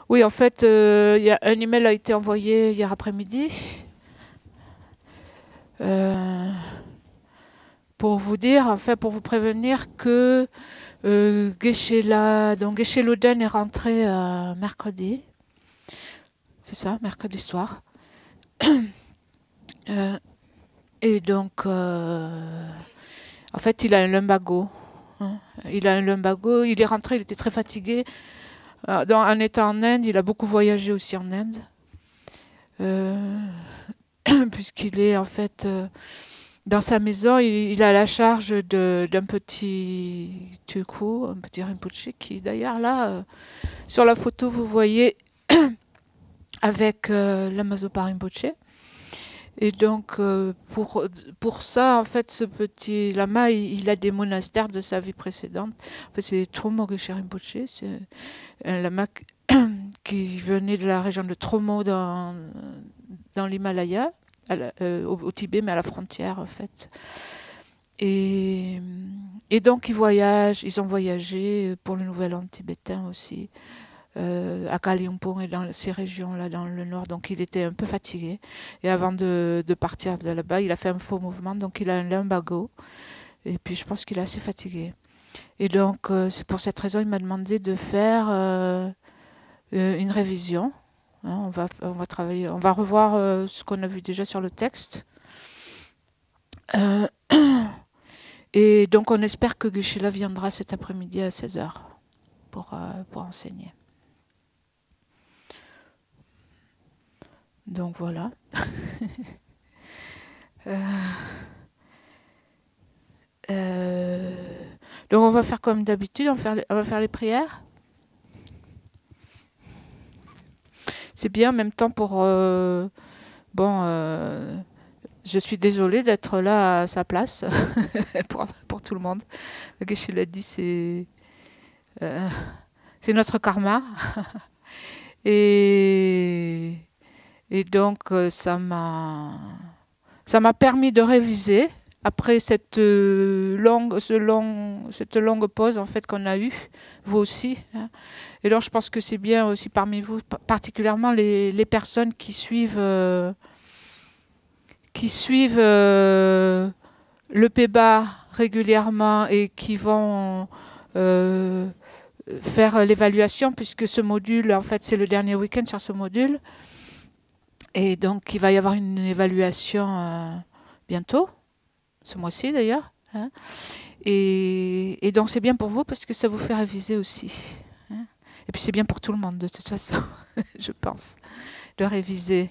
Oui, en fait, un email a été envoyé hier après-midi pour vous dire, enfin, pour vous prévenir que donc Geshe Loden est rentré mercredi. C'est ça, mercredi soir. Euh, et donc, en fait, il a un lumbago. Hein. Il a un lumbago. Il est rentré, il était très fatigué. En étant en Inde, il a beaucoup voyagé aussi en Inde. Puisqu'il est en fait dans sa maison, il a la charge d'un petit tuku, un petit rinpoché qui d'ailleurs là, sur la photo, vous voyez avec l'Amazopa Rinpoché. Et donc pour ça, en fait, ce petit lama, il a des monastères de sa vie précédente. En fait, c'est Tromo Geshe Rinpoché, c'est un lama qui venait de la région de Tromo dans l'Himalaya, au Tibet, mais à la frontière en fait. Et, et donc ils ont voyagé pour le Nouvel An tibétain aussi, à Kalimpong et dans ces régions-là dans le nord. Donc il était un peu fatigué. Et avant de partir de là-bas, il a fait un faux mouvement, donc il a un lumbago. Et puis je pense qu'il est assez fatigué. Et donc c'est pour cette raison il m'a demandé de faire une révision. Hein, on va travailler, on va revoir ce qu'on a vu déjà sur le texte. Euh, et donc on espère que Geshe-la viendra cet après-midi à 16h pour enseigner. Donc voilà. Donc on va faire comme d'habitude, on va faire les prières. C'est bien en même temps pour... je suis désolée d'être là à sa place pour tout le monde. Le Geshe l'a dit, c'est notre karma. Et donc ça m'a permis de réviser après cette longue pause en fait qu'on a eue, vous aussi. Hein. Et donc je pense que c'est bien aussi parmi vous, particulièrement les personnes qui suivent le PEBA régulièrement et qui vont faire l'évaluation, puisque ce module, en fait, c'est le dernier week-end sur ce module. Et donc, il va y avoir une évaluation bientôt, ce mois-ci d'ailleurs. Hein. Et donc, c'est bien pour vous parce que ça vous fait réviser aussi. Hein. Et puis, c'est bien pour tout le monde, de toute façon, je pense, de réviser.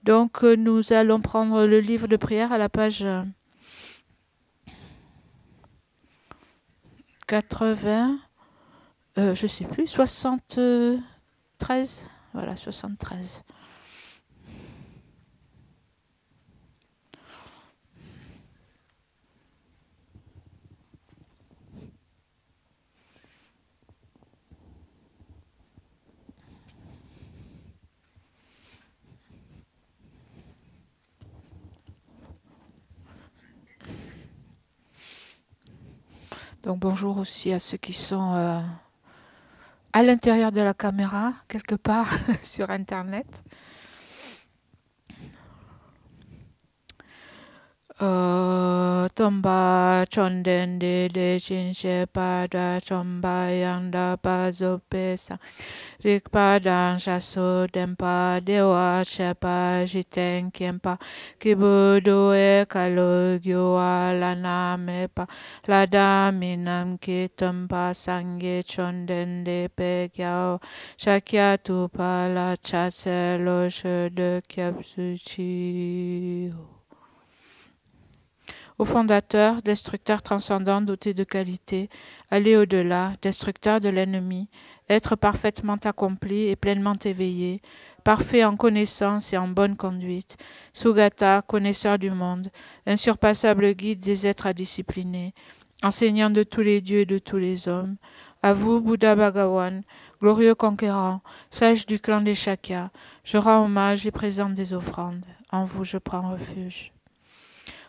Donc, nous allons prendre le livre de prière à la page 80, je sais plus, 73. Voilà, 73. Donc bonjour aussi à ceux qui sont à l'intérieur de la caméra, quelque part sur Internet. Tomba chonden de chinshe pada chomba yanda pazo pesa rikpada shaso dempa dewa shepa jiten kiempa kibudo e kalogyo alana mepa lada minam ki tomba sange chonden de pekyao shakya tu pala chase loche de kyapsuchi. Au fondateur, destructeur transcendant doté de qualité, aller au-delà, destructeur de l'ennemi, être parfaitement accompli et pleinement éveillé, parfait en connaissance et en bonne conduite, Sugata, connaisseur du monde, insurpassable guide des êtres à discipliner, enseignant de tous les dieux et de tous les hommes, à vous, Bouddha Bhagawan, glorieux conquérant, sage du clan des Shakyas, je rends hommage et présente des offrandes. En vous je prends refuge.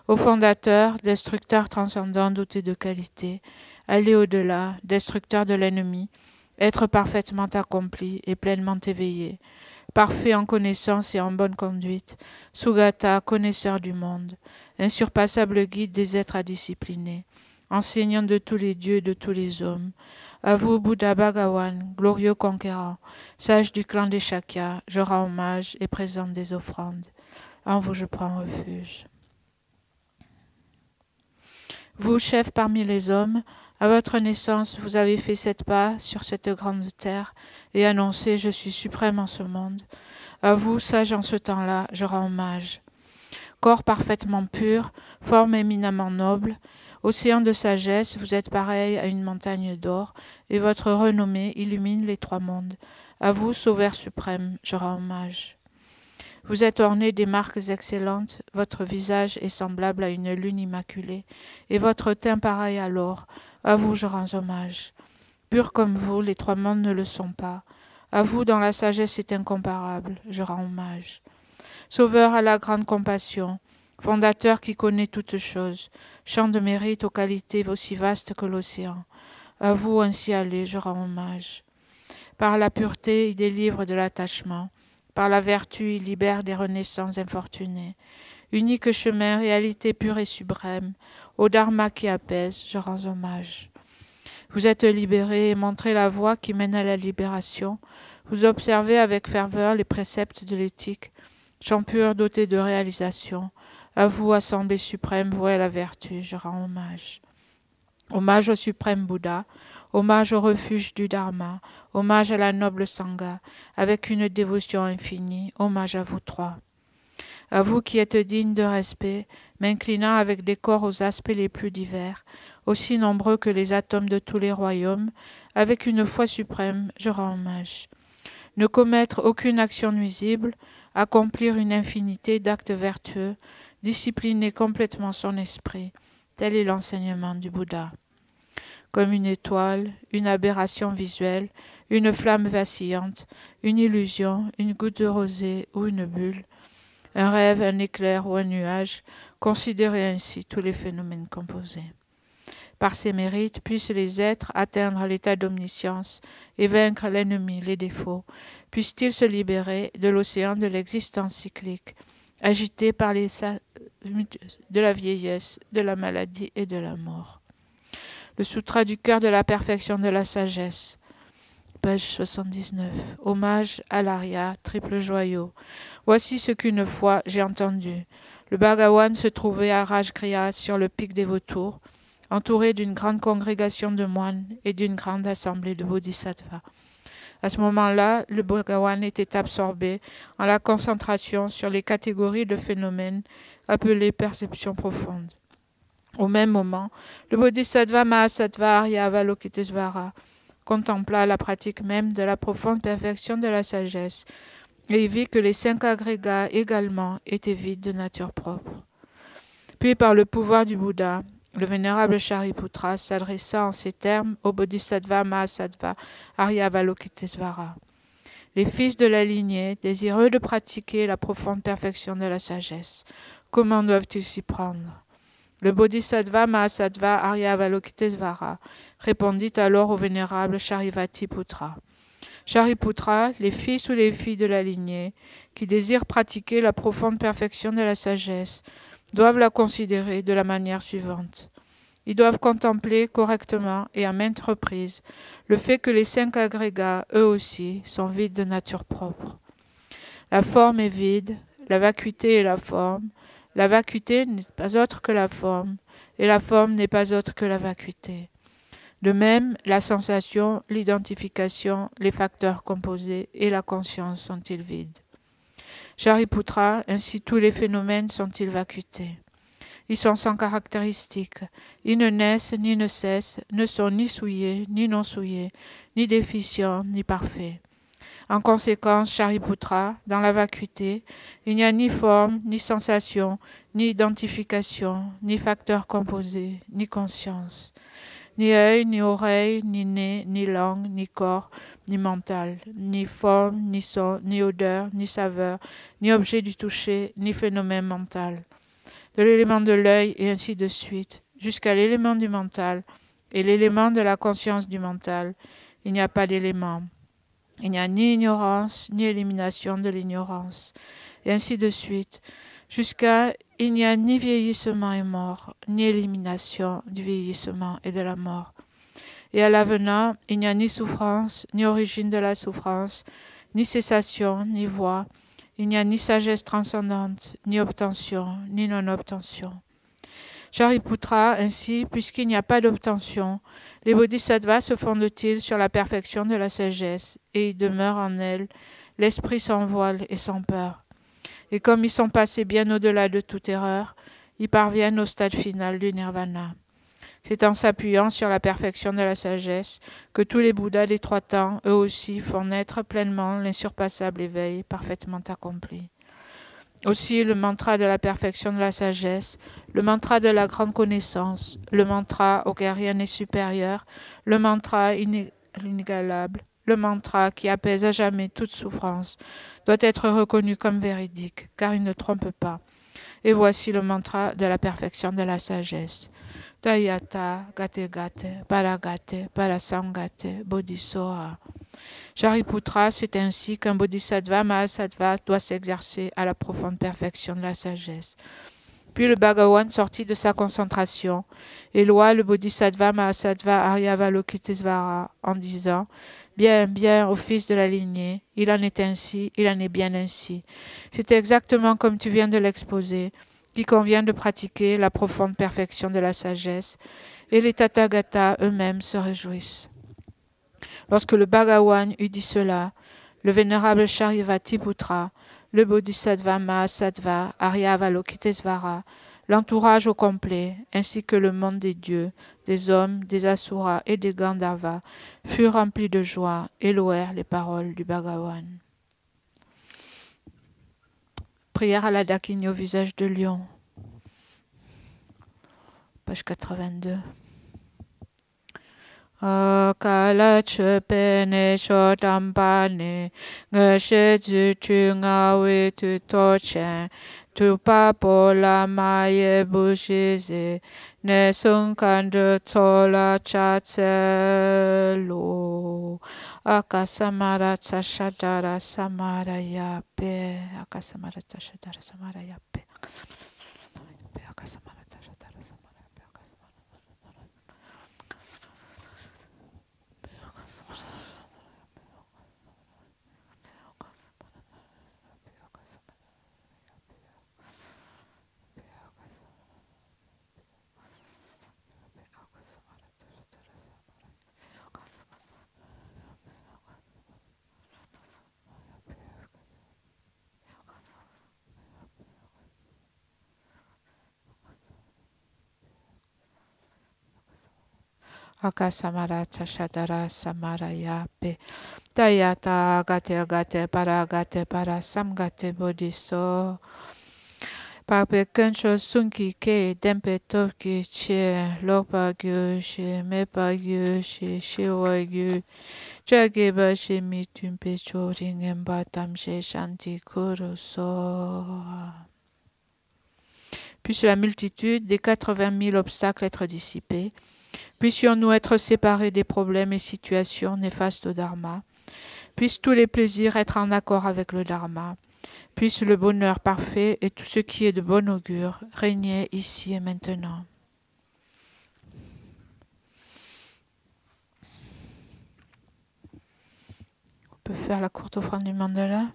Au fondateur, destructeur transcendant doté de qualité, aller au-delà, destructeur de l'ennemi, être parfaitement accompli et pleinement éveillé, parfait en connaissance et en bonne conduite, Sugata, connaisseur du monde, insurpassable guide des êtres à discipliner, enseignant de tous les dieux et de tous les hommes. À vous, Bouddha Bhagawan, glorieux conquérant, sage du clan des Shakyas, je rends hommage et présente des offrandes. En vous je prends refuge. Vous, chef parmi les hommes, à votre naissance, vous avez fait 7 pas sur cette grande terre et annoncé « Je suis suprême en ce monde ». À vous, sage en ce temps-là, je rends hommage. Corps parfaitement pur, forme éminemment noble, océan de sagesse, vous êtes pareil à une montagne d'or, et votre renommée illumine les 3 mondes. À vous, sauveur suprême, je rends hommage. Vous êtes orné des marques excellentes, votre visage est semblable à une lune immaculée, et votre teint pareil à l'or. À vous, je rends hommage. Pur comme vous, les 3 mondes ne le sont pas. À vous, dont la sagesse est incomparable, je rends hommage. Sauveur à la grande compassion, fondateur qui connaît toutes choses, champ de mérite aux qualités aussi vastes que l'océan. À vous ainsi allez, je rends hommage. Par la pureté, il délivre de l'attachement. Par la vertu, il libère des renaissances infortunées. Unique chemin, réalité pure et suprême, au dharma qui apaise, je rends hommage. Vous êtes libérés et montrez la voie qui mène à la libération. Vous observez avec ferveur les préceptes de l'éthique, champ pur doté de réalisation. À vous, Assemblée suprême, voie la vertu, je rends hommage. Hommage au suprême Bouddha, hommage au refuge du Dharma, hommage à la noble Sangha, avec une dévotion infinie, hommage à vous 3. À vous qui êtes dignes de respect, m'inclinant avec décor aux aspects les plus divers, aussi nombreux que les atomes de tous les royaumes, avec une foi suprême, je rends hommage. Ne commettre aucune action nuisible, accomplir une infinité d'actes vertueux, discipliner complètement son esprit, tel est l'enseignement du Bouddha. Comme une étoile, une aberration visuelle, une flamme vacillante, une illusion, une goutte de rosée ou une bulle, un rêve, un éclair ou un nuage, considérez ainsi tous les phénomènes composés. Par ces mérites, puissent les êtres atteindre l'état d'omniscience et vaincre l'ennemi, les défauts, puissent-ils se libérer de l'océan de l'existence cyclique, agité par les de la vieillesse, de la maladie et de la mort. Le Sutra du cœur de la perfection de la sagesse, page 79. Hommage à l'Arya, triple joyau. Voici ce qu'une fois j'ai entendu. Le Bhagawan se trouvait à Rajgriha sur le pic des vautours, entouré d'une grande congrégation de moines et d'une grande assemblée de bodhisattvas. À ce moment-là, le Bhagawan était absorbé en la concentration sur les catégories de phénomènes appelées perceptions profondes. Au même moment, le Bodhisattva Mahasattva Arya Avalokitesvara contempla la pratique même de la profonde perfection de la sagesse et vit que les 5 agrégats également étaient vides de nature propre. Puis par le pouvoir du Bouddha, le vénérable Shariputra s'adressa en ces termes au Bodhisattva Mahasattva Arya Avalokitesvara. Les fils de la lignée, désireux de pratiquer la profonde perfection de la sagesse, comment doivent-ils s'y prendre? Le Bodhisattva Mahasattva Arya Avalokitesvara répondit alors au vénérable Shariputra. Shariputra, les fils ou les filles de la lignée, qui désirent pratiquer la profonde perfection de la sagesse, doivent la considérer de la manière suivante. Ils doivent contempler correctement et à maintes reprises le fait que les 5 agrégats, eux aussi, sont vides de nature propre. La forme est vide, la vacuité est la forme, la vacuité n'est pas autre que la forme, et la forme n'est pas autre que la vacuité. De même, la sensation, l'identification, les facteurs composés et la conscience sont-ils vides. Shariputra, ainsi tous les phénomènes sont-ils vacuités. Ils sont sans caractéristiques, ils ne naissent ni ne cessent, ne sont ni souillés, ni non souillés, ni déficients, ni parfaits. En conséquence, Shariputra, dans la vacuité, il n'y a ni forme, ni sensation, ni identification, ni facteurs composés, ni conscience. Ni œil, ni oreille, ni nez, ni langue, ni corps, ni mental, ni forme, ni son, ni odeur, ni saveur, ni objet du toucher, ni phénomène mental. De l'élément de l'œil et ainsi de suite, jusqu'à l'élément du mental et l'élément de la conscience du mental, il n'y a pas d'élément. Il n'y a ni ignorance, ni élimination de l'ignorance. Et ainsi de suite, jusqu'à il n'y a ni vieillissement et mort, ni élimination du vieillissement et de la mort. Et à l'avenant, il n'y a ni souffrance, ni origine de la souffrance, ni cessation, ni voie. Il n'y a ni sagesse transcendante, ni obtention, ni non-obtention. Shariputra, ainsi, puisqu'il n'y a pas d'obtention, les bodhisattvas se fondent-ils sur la perfection de la sagesse, et y demeurent en elle l'esprit sans voile et sans peur. Et comme ils sont passés bien au-delà de toute erreur, ils parviennent au stade final du nirvana. C'est en s'appuyant sur la perfection de la sagesse que tous les Bouddhas des trois temps, eux aussi, font naître pleinement l'insurpassable éveil parfaitement accompli. Aussi le mantra de la perfection de la sagesse, le mantra de la grande connaissance, le mantra auquel rien n'est supérieur, le mantra inégalable, le mantra qui apaise à jamais toute souffrance, doit être reconnu comme véridique, car il ne trompe pas. Et voici le mantra de la perfection de la sagesse. Tayata gate gate, paragate, parasangate, bodhisoha. Shariputra, c'est ainsi qu'un bodhisattva mahasattva doit s'exercer à la profonde perfection de la sagesse. Puis le Bhagavan sortit de sa concentration et loua le bodhisattva mahasattva Aryavalokitesvara en disant « Bien, bien, ô fils de la lignée, il en est ainsi, il en est bien ainsi. C'est exactement comme tu viens de l'exposer, qu'il convient de pratiquer la profonde perfection de la sagesse, et les Tathagatas eux-mêmes se réjouissent. » Lorsque le Bhagavan eut dit cela, le vénérable Sharivatipoutra, le Bodhisattva Mahasattva Aryavalokitesvara, l'entourage au complet, ainsi que le monde des dieux, des hommes, des asuras et des Gandharvas, furent remplis de joie et louèrent les paroles du Bhagavan. Prière à la Dakini au visage de lion. Page 82. Kala chepene shotampane ngeshe tu ngawe tu tochen tu papola maye bushize ne sunkande tola chatselo akasamara tsashadara samara yape akasamara tsashadara samara yape akasamara tsashadara samara yape Akasamara Tsashadara Samarayape Tayata Agate Paragate Parasamgate Bodhiso Pape Kencho Sunki Ke Dempe Toki Che Lopa Gyu She Mepa Gyu She Shiwa Gyu Jageba She Mitumpe Choring Embatam She Shanti Kuruso. Puisse la multitude des 80 000 obstacles être dissipés. Puissions-nous être séparés des problèmes et situations néfastes au Dharma. Puissent tous les plaisirs être en accord avec le Dharma. Puisse le bonheur parfait et tout ce qui est de bon augure régner ici et maintenant. On peut faire la courte offrande du mandala.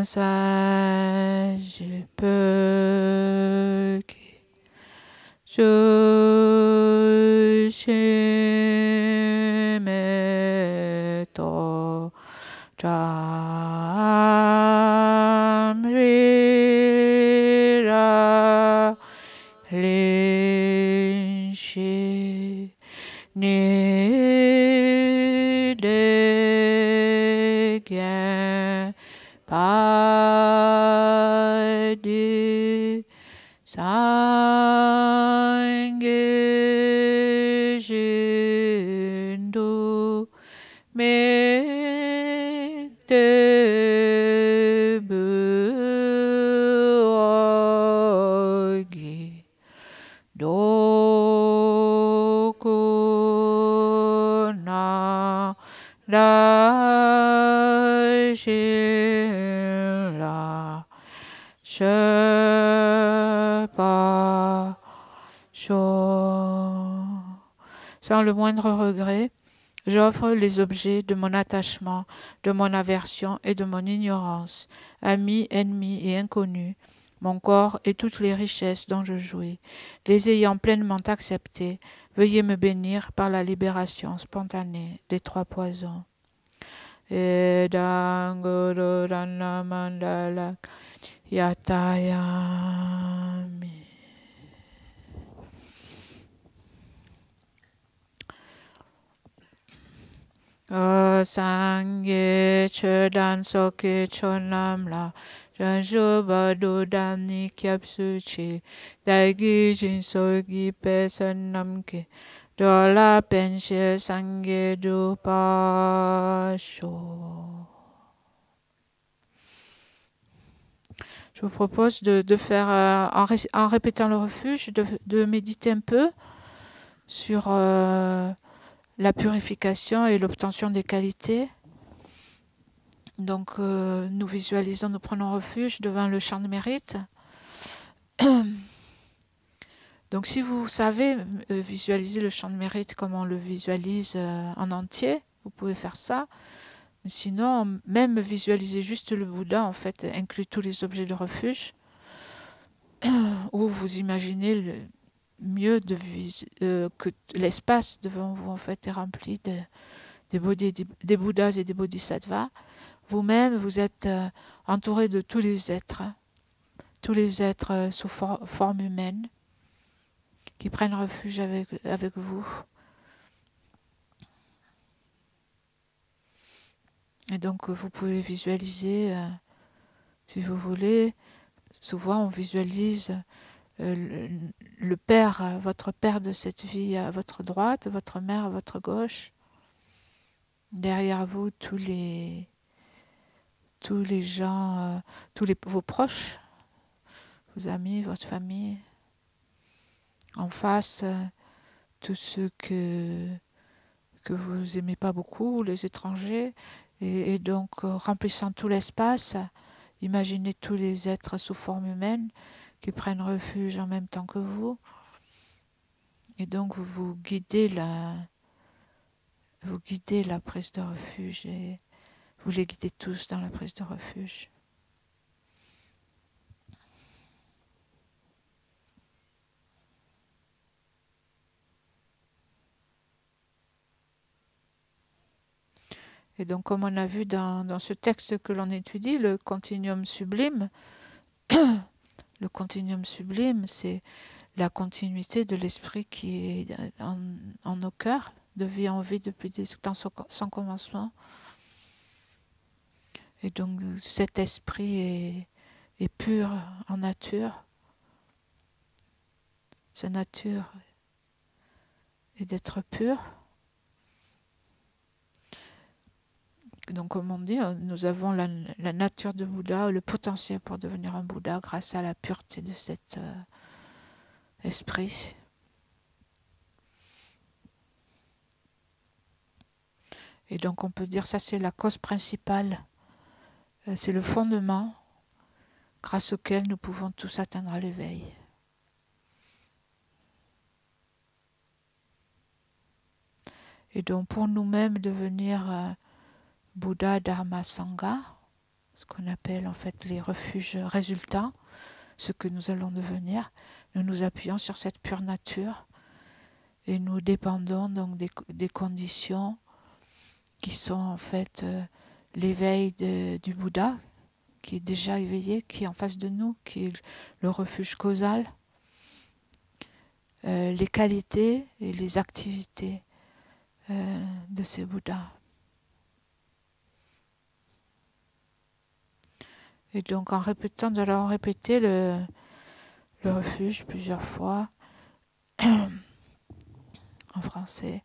Sage peu je meto jamrira linshi ni de gyan Padi Sangye Jindu Mektebu Ogi Do lâche pas chaud. Sans le moindre regret, j'offre les objets de mon attachement, de mon aversion et de mon ignorance, amis, ennemis et inconnus, mon corps et toutes les richesses dont je jouis. Les ayant pleinement acceptés, veuillez me bénir par la libération spontanée des 3 poisons. Edang Guru Dana Mandala Yatayami. Sangye Chedan Soke Chonamla Janjo Bado Dani Kyapsuchi Daigi Jinsogi Pesanamke Dola Penshe Sangye Dupasho. Je vous propose de faire, en répétant le refuge, de méditer un peu sur la purification et l'obtention des qualités. Donc nous visualisons, nous prenons refuge devant le champ de mérite. Donc si vous savez visualiser le champ de mérite comme on le visualise en entier, vous pouvez faire ça. Mais sinon, même visualiser juste le Bouddha, en fait, inclut tous les objets de refuge. Ou vous imaginez mieux que l'espace devant vous, en fait, est rempli des Bouddhas et des Bodhisattvas. Vous-même, vous êtes entouré de tous les êtres sous forme humaine, qui prennent refuge avec vous. Et donc, vous pouvez visualiser, si vous voulez, souvent on visualise le père, votre père de cette vie à votre droite, votre mère à votre gauche. Derrière vous, tous les gens, vos proches, vos amis, votre famille. En face, tous ceux que vous aimez pas beaucoup, les étrangers. Et donc, remplissant tout l'espace, imaginez tous les êtres sous forme humaine qui prennent refuge en même temps que vous. Et donc, vous guidez la prise de refuge et vous les guidez tous dans la prise de refuge. Et donc, comme on a vu dans ce texte que l'on étudie, le continuum sublime, c'est la continuité de l'esprit qui est en nos cœurs, de vie en vie depuis des temps sans commencement. Et donc, cet esprit est pur en nature. Sa nature est d'être pur. Donc, comme on dit, nous avons la nature de Bouddha, le potentiel pour devenir un Bouddha grâce à la pureté de cet esprit. Et donc, on peut dire ça, c'est la cause principale, c'est le fondement grâce auquel nous pouvons tous atteindre l'éveil. Et donc, pour nous-mêmes devenir Bouddha, Dharma, Sangha, ce qu'on appelle en fait les refuges résultants, ce que nous allons devenir, nous nous appuyons sur cette pure nature et nous dépendons donc des conditions qui sont en fait l'éveil du Bouddha, qui est déjà éveillé, qui est en face de nous, qui est le refuge causal, les qualités et les activités de ces Bouddhas. Et donc en répétant, nous allons répéter le refuge plusieurs fois en français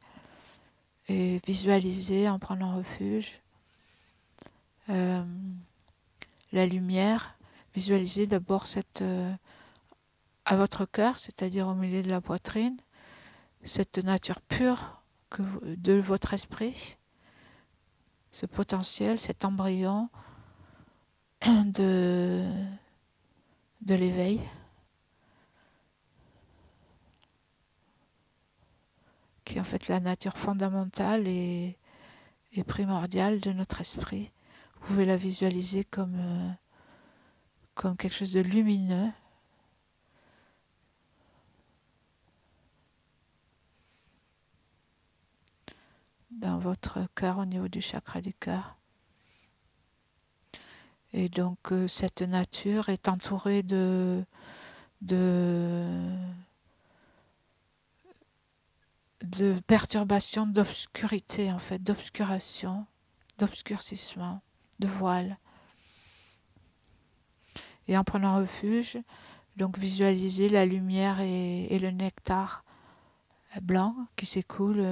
et visualiser en prenant refuge la lumière. Visualisez d'abord à votre cœur, c'est-à-dire au milieu de la poitrine, cette nature pure de votre esprit ce potentiel, cet embryon de, de l'éveil qui est en fait la nature fondamentale et primordiale de notre esprit. Vous pouvez la visualiser comme quelque chose de lumineux dans votre cœur, au niveau du chakra du cœur. Et donc cette nature est entourée de perturbations, d'obscurité en fait, d'obscuration, d'obscurcissement, de voile. Et en prenant refuge, donc visualisez la lumière et le nectar blanc qui s'écoule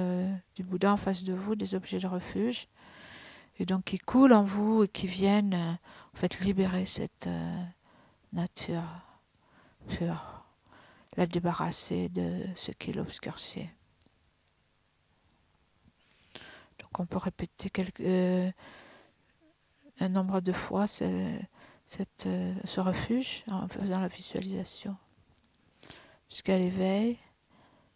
du Bouddha en face de vous, des objets de refuge, et donc qui coulent en vous et qui viennent en fait libérer cette nature pure, la débarrasser de ce qui l'obscurcit. Donc on peut répéter un nombre de fois ce refuge en faisant la visualisation. Jusqu'à l'éveil,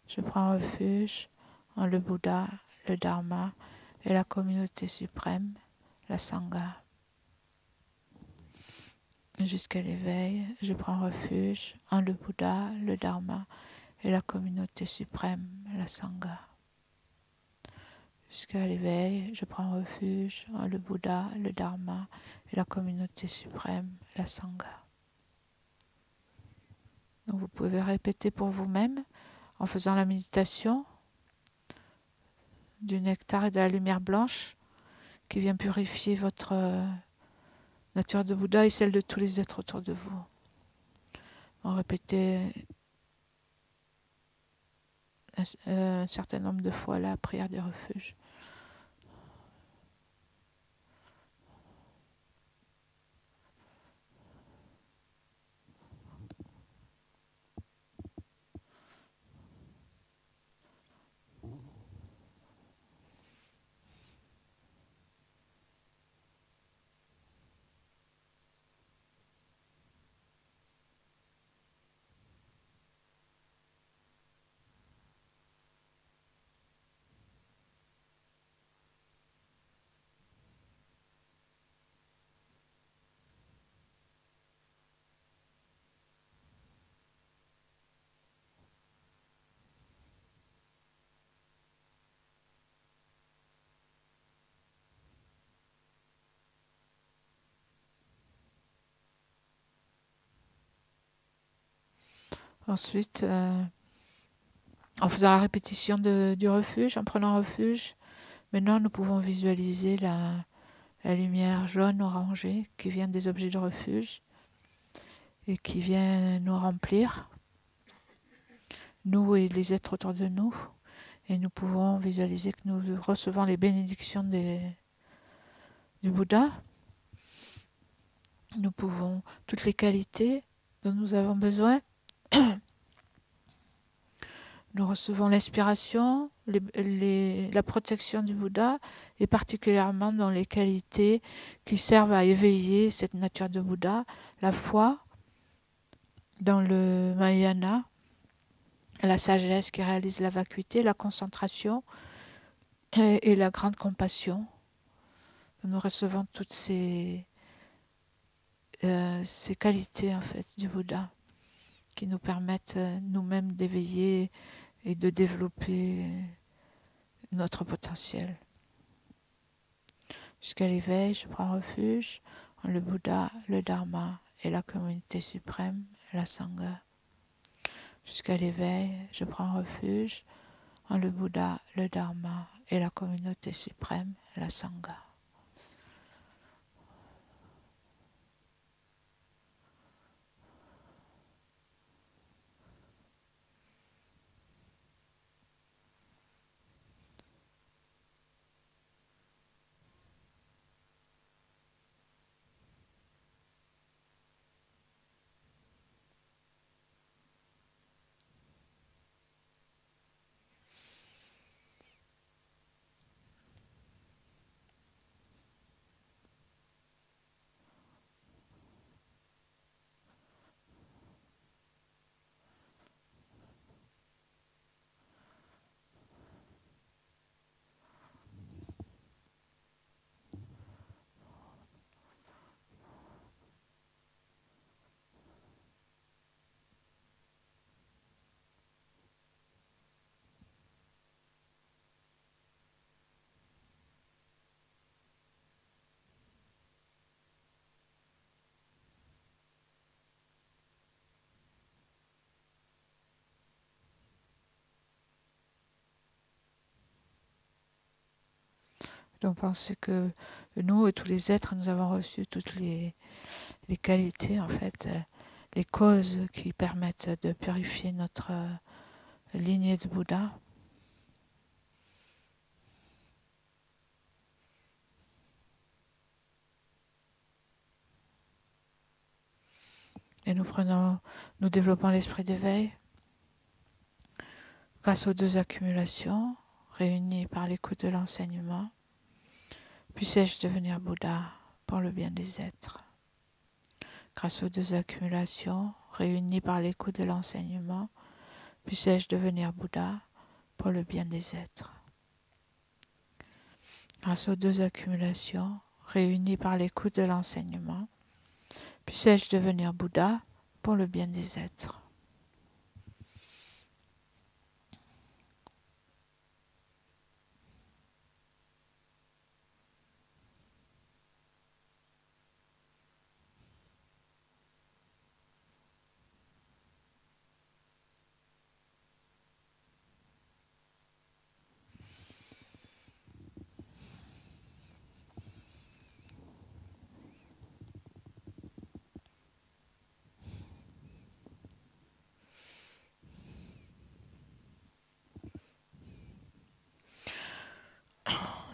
je prends refuge en le Bouddha, le Dharma et la communauté suprême, la Sangha. Jusqu'à l'éveil, je prends refuge en le Bouddha, le Dharma et la communauté suprême, la Sangha. Jusqu'à l'éveil, je prends refuge en le Bouddha, le Dharma et la communauté suprême, la Sangha. Donc vous pouvez répéter pour vous-même en faisant la méditation du nectar et de la lumière blanche qui vient purifier votre nature de Bouddha et celle de tous les êtres autour de vous. On répétait un certain nombre de fois la prière du refuge. Ensuite, en faisant la répétition du refuge, en prenant refuge, maintenant nous pouvons visualiser la lumière jaune-orangée qui vient des objets de refuge et qui vient nous remplir, nous et les êtres autour de nous. Et nous pouvons visualiser que nous recevons les bénédictions du Bouddha. Nous pouvons, toutes les qualités dont nous avons besoin, nous recevons l'inspiration, la protection du Bouddha, et particulièrement dans les qualités qui servent à éveiller cette nature de Bouddha, la foi dans le Mahayana, la sagesse qui réalise la vacuité, la concentration et la grande compassion. Nous recevons toutes ces qualités en fait du Bouddha qui nous permettent nous-mêmes d'éveiller et de développer notre potentiel. Jusqu'à l'éveil, je prends refuge en le Bouddha, le Dharma et la communauté suprême, la Sangha. Jusqu'à l'éveil, je prends refuge en le Bouddha, le Dharma et la communauté suprême, la Sangha. Donc penser que nous et tous les êtres, nous avons reçu toutes les qualités, en fait, les causes qui permettent de purifier notre lignée de Bouddha. Et nous développons l'esprit d'éveil grâce aux deux accumulations réunies par l'écoute de l'enseignement. Puissais-je devenir Bouddha pour le bien des êtres. Grâce aux deux accumulations réunies par l'écoute de l'enseignement, puissais-je devenir Bouddha pour le bien des êtres. Grâce aux deux accumulations réunies par l'écoute de l'enseignement, puissais-je devenir Bouddha pour le bien des êtres.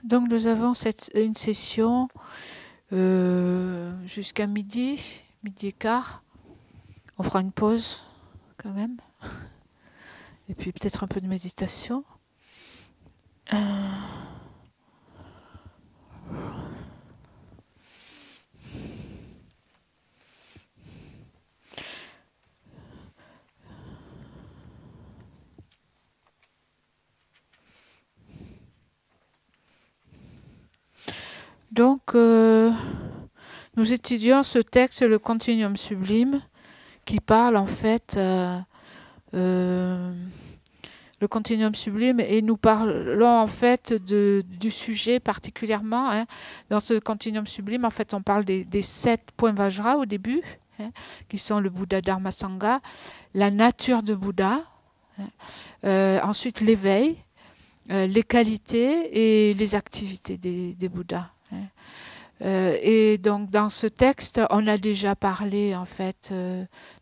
Donc nous avons une session jusqu'à midi et quart. On fera une pause quand même. Et puis peut-être un peu de méditation. Donc, nous étudions ce texte, le Continuum Sublime, qui parle en fait, le Continuum Sublime, et nous parlons en fait du sujet particulièrement. Hein. Dans ce Continuum Sublime, en fait, on parle des 7 points Vajra au début, hein, qui sont le Bouddha Dharma Sangha, la nature de Bouddha, hein, ensuite l'éveil, les qualités et les activités des Bouddhas. Hein. Et donc dans ce texte, on a déjà parlé en fait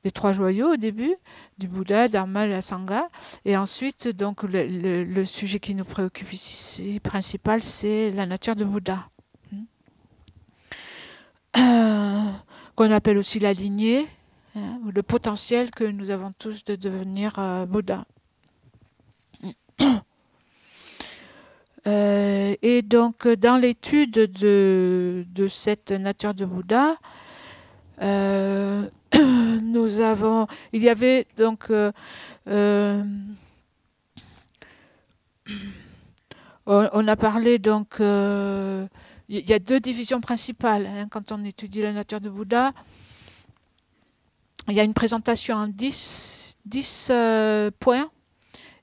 des 3 joyaux au début, du Bouddha, Dharma et la Sangha. Et ensuite, donc le sujet qui nous préoccupe ici principal, c'est la nature de Bouddha, qu'on appelle aussi la lignée, hein, ou le potentiel que nous avons tous de devenir Bouddha. Et donc, dans l'étude de cette nature de Bouddha, il y avait donc, on a parlé donc, il y a 2 divisions principales, hein, quand on étudie la nature de Bouddha. Il y a une présentation en 10 points,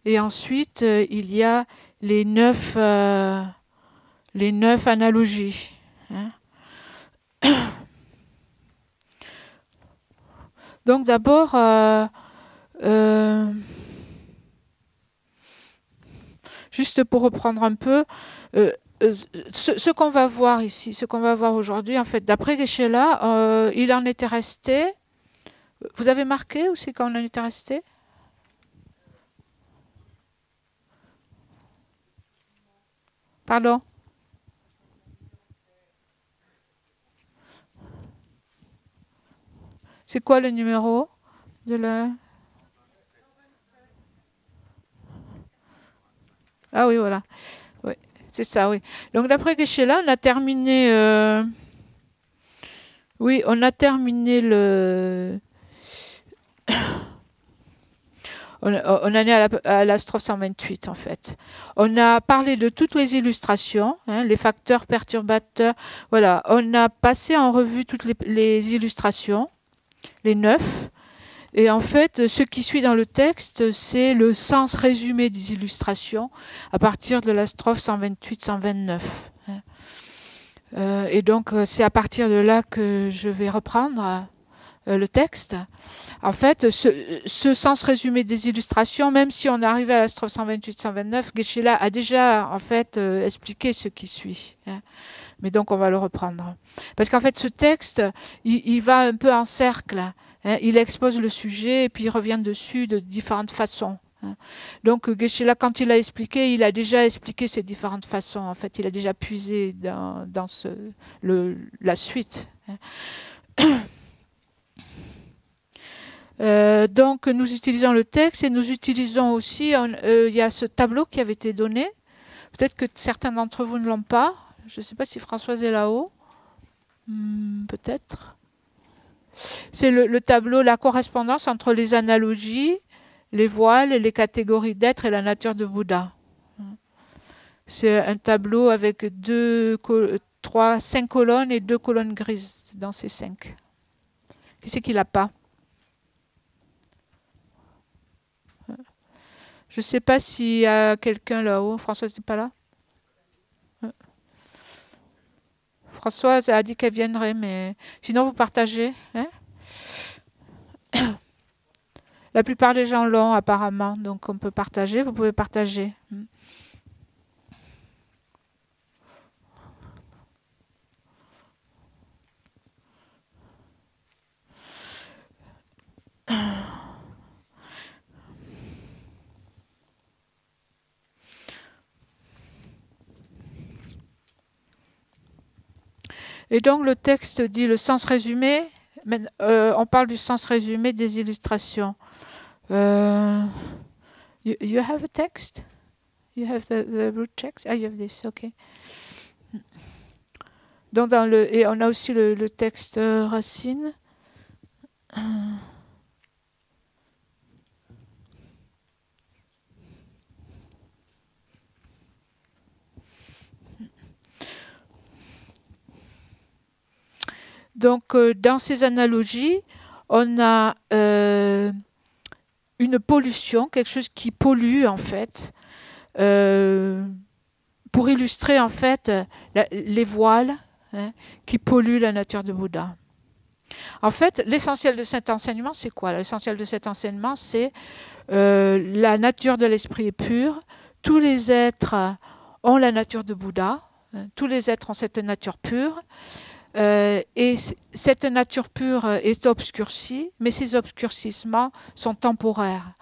et ensuite il y a les 9 analogies. Hein. Donc d'abord, juste pour reprendre un peu, ce qu'on va voir ici, ce qu'on va voir aujourd'hui, en fait, d'après Geshe-la, il en était resté. Vous avez marqué aussi quand on en était resté ? Pardon ? C'est quoi le numéro de la... Ah oui, voilà. Oui, c'est ça, oui. Donc d'après Geshe-la, on a terminé... Oui, on a terminé le... On en est à la strophe 128 en fait. On a parlé de toutes les illustrations, hein, les facteurs perturbateurs. Voilà, on a passé en revue toutes les illustrations, les 9. Et en fait, ce qui suit dans le texte, c'est le sens résumé des illustrations à partir de la strophe 128-129. Et donc, c'est à partir de là que je vais reprendre le texte. En fait, ce sens résumé des illustrations, même si on est arrivé à la strophe 128-129, Geshe-la a déjà en fait expliqué ce qui suit. Hein. Mais donc on va le reprendre. Parce qu'en fait ce texte, il va un peu en cercle. Hein. Il expose le sujet et puis il revient dessus de différentes façons. Hein. Donc Geshe-la, quand il a expliqué, il a déjà expliqué ces différentes façons. En fait, il a déjà puisé dans la suite. Hein. Donc nous utilisons le texte et nous utilisons aussi, il y a ce tableau qui avait été donné. Peut-être que certains d'entre vous ne l'ont pas. Je ne sais pas si Françoise est là-haut. Peut-être. C'est le tableau, la correspondance entre les analogies, les voiles, les catégories d'être et la nature de Bouddha. C'est un tableau avec 5 colonnes et 2 colonnes grises dans ces 5. Qui c'est qui l'a pas? Je ne sais pas s'il y a quelqu'un là-haut. Françoise n'est pas là? Françoise a dit qu'elle viendrait, mais sinon vous partagez. Hein? La plupart des gens l'ont apparemment, donc on peut partager, vous pouvez partager. Et donc le texte dit le sens résumé, mais, on parle du sens résumé des illustrations. You have a text? You have the root text? Ah, you have this, ok. Donc et on a aussi le texte racine. Donc dans ces analogies, on a une pollution, quelque chose qui pollue en fait, pour illustrer en fait les voiles qui polluent la nature de Bouddha. En fait, l'essentiel de cet enseignement, c'est quoi? L'essentiel de cet enseignement, c'est la nature de l'esprit est pure, tous les êtres ont la nature de Bouddha, tous les êtres ont cette nature pure, et cette nature pure est obscurcie, mais ces obscurcissements sont temporaires,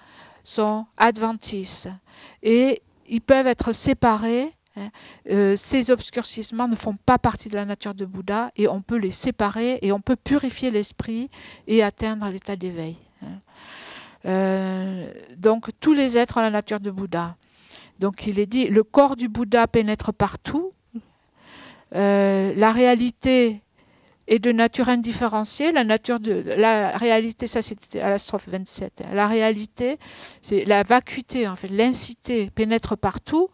sont adventices, et ils peuvent être séparés. Ces obscurcissements ne font pas partie de la nature de Bouddha et on peut les séparer et on peut purifier l'esprit et atteindre l'état d'éveil. Donc tous les êtres ont la nature de Bouddha. Donc il est dit, le corps du Bouddha pénètre partout. La réalité est de nature indifférenciée. La réalité, ça c'était à la strophe 27. La réalité, c'est la vacuité, en fait, l'incité pénètre partout.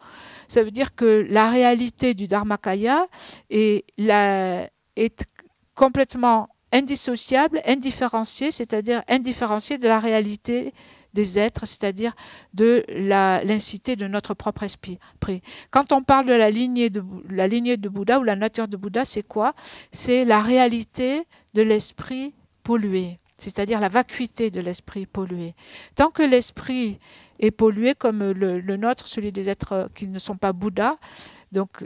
Ça veut dire que la réalité du Dharmakaya est complètement indissociable, indifférenciée, c'est-à-dire indifférenciée de la réalité des êtres, c'est-à-dire de l'incité de notre propre esprit. Quand on parle de la lignée de Bouddha ou la nature de Bouddha, c'est quoi? C'est la réalité de l'esprit pollué, c'est-à-dire la vacuité de l'esprit pollué. Tant que l'esprit est pollué comme le nôtre, celui des êtres qui ne sont pas Bouddha, donc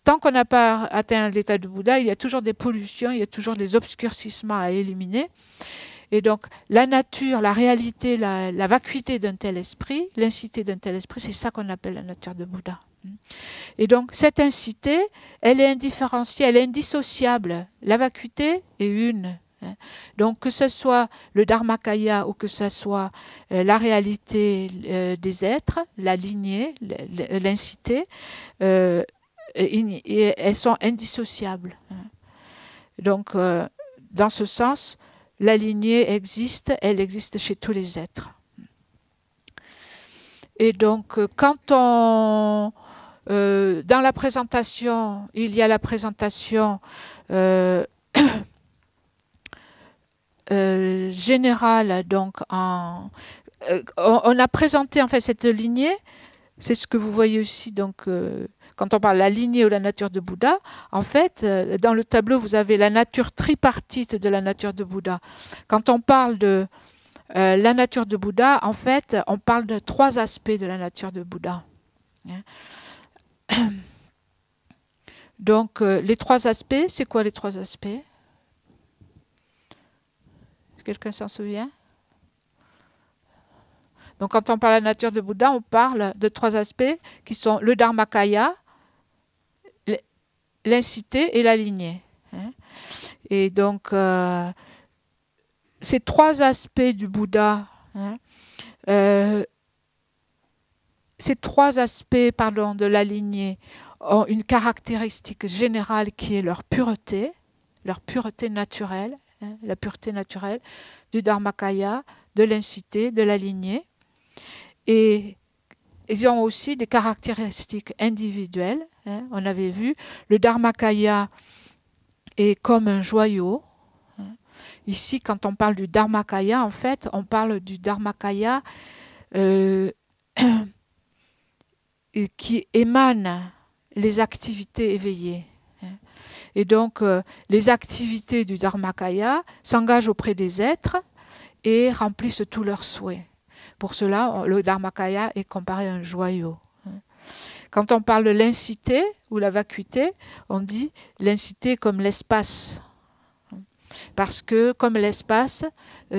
tant qu'on n'a pas atteint l'état de Bouddha, il y a toujours des pollutions, il y a toujours des obscurcissements à éliminer. Et donc, la nature, la réalité, la vacuité d'un tel esprit, l'incité d'un tel esprit, c'est ça qu'on appelle la nature de Bouddha. Et donc, cette incité, elle est indifférenciée, elle est indissociable. La vacuité est une. Donc, que ce soit le Dharmakaya ou que ce soit la réalité des êtres, la lignée, l'incité, elles sont indissociables. Donc, dans ce sens, la lignée existe, elle existe chez tous les êtres. Et donc, quand dans la présentation, il y a la présentation générale, donc on a présenté en fait cette lignée c'est ce que vous voyez aussi, donc, quand on parle de la lignée ou la nature de Bouddha. En fait, dans le tableau, vous avez la nature tripartite de la nature de Bouddha. Quand on parle de la nature de Bouddha, en fait, on parle de 3 aspects de la nature de Bouddha. Donc, les 3 aspects, c'est quoi les 3 aspects? Quelqu'un s'en souvient? Donc, quand on parle de la nature de Bouddha, on parle de 3 aspects qui sont le Dharmakaya, l'incité et la lignée. Et donc, ces 3 aspects du Bouddha, ces 3 aspects, pardon, de la lignée ont une caractéristique générale qui est leur pureté naturelle, la pureté naturelle du Dharmakaya, de l'incité, de la lignée. Et ils ont aussi des caractéristiques individuelles. On avait vu, le Dharmakaya est comme un joyau. Ici, quand on parle du Dharmakaya, en fait, on parle du Dharmakaya qui émane les activités éveillées. Et donc, les activités du Dharmakaya s'engagent auprès des êtres et remplissent tous leurs souhaits. Pour cela, le Dharmakaya est comparé à un joyau. Quand on parle de l'incité ou la vacuité, on dit l'incité comme l'espace. Parce que, comme l'espace,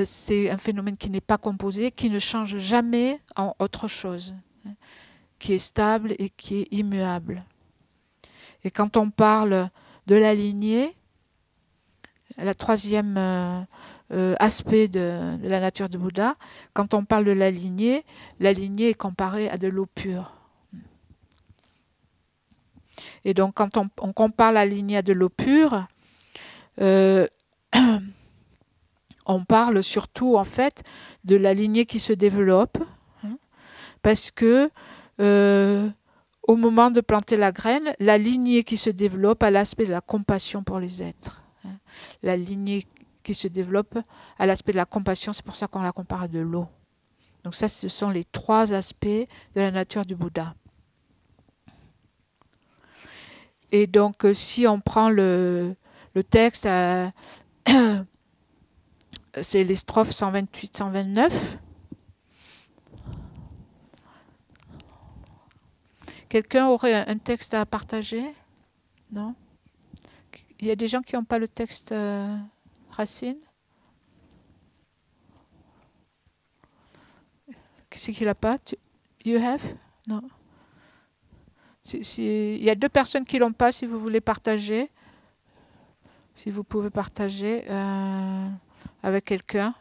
c'est un phénomène qui n'est pas composé, qui ne change jamais en autre chose, qui est stable et qui est immuable. Et quand on parle de la lignée, le 3e aspect de la nature de Bouddha, quand on parle de la lignée est comparée à de l'eau pure. Et donc, quand on compare la lignée à de l'eau pure, on parle surtout, en fait, de la lignée qui se développe, parce que au moment de planter la graine, la lignée qui se développe a l'aspect de la compassion pour les êtres. La lignée qui se développe à l'aspect de la compassion, c'est pour ça qu'on la compare à de l'eau. Donc ça, ce sont les 3 aspects de la nature du Bouddha. Et donc, si on prend le texte, c'est les strophes 128-129. Quelqu'un aurait un texte à partager? Non? Il y a des gens qui n'ont pas le texte Racine? Qui c'est qui l'a pas? You have? Non. Il y a 2 personnes qui l'ont pas, si vous voulez partager. Si vous pouvez partager avec quelqu'un.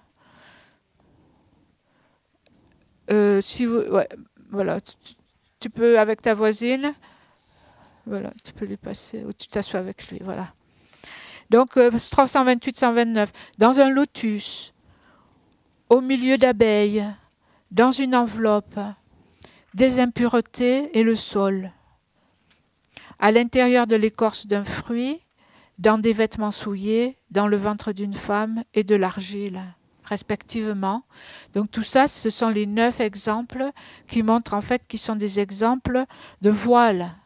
Si vous, ouais, voilà. Tu peux avec ta voisine. Voilà, tu peux lui passer, ou tu t'assois avec lui, voilà. Donc, 328-129. Dans un lotus, au milieu d'abeilles, dans une enveloppe, des impuretés et le sol. À l'intérieur de l'écorce d'un fruit, dans des vêtements souillés, dans le ventre d'une femme et de l'argile, respectivement. Donc tout ça, ce sont les 9 exemples qui montrent en fait qui sont des exemples de voiles.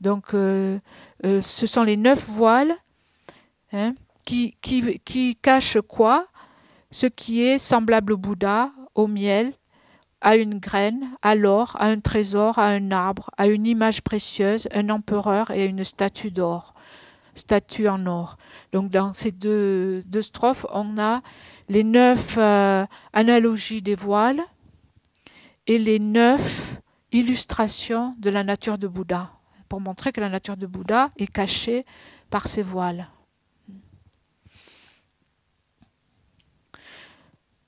Donc ce sont les 9 voiles qui cachent quoi? Ce qui est semblable au Bouddha, au miel, à une graine, à l'or, à un trésor, à un arbre, à une image précieuse, un empereur et une statue d'or, statue en or. Donc dans ces deux strophes, on a les 9 analogies des voiles et les 9 illustrations de la nature de Bouddha, pour montrer que la nature de Bouddha est cachée par ces voiles.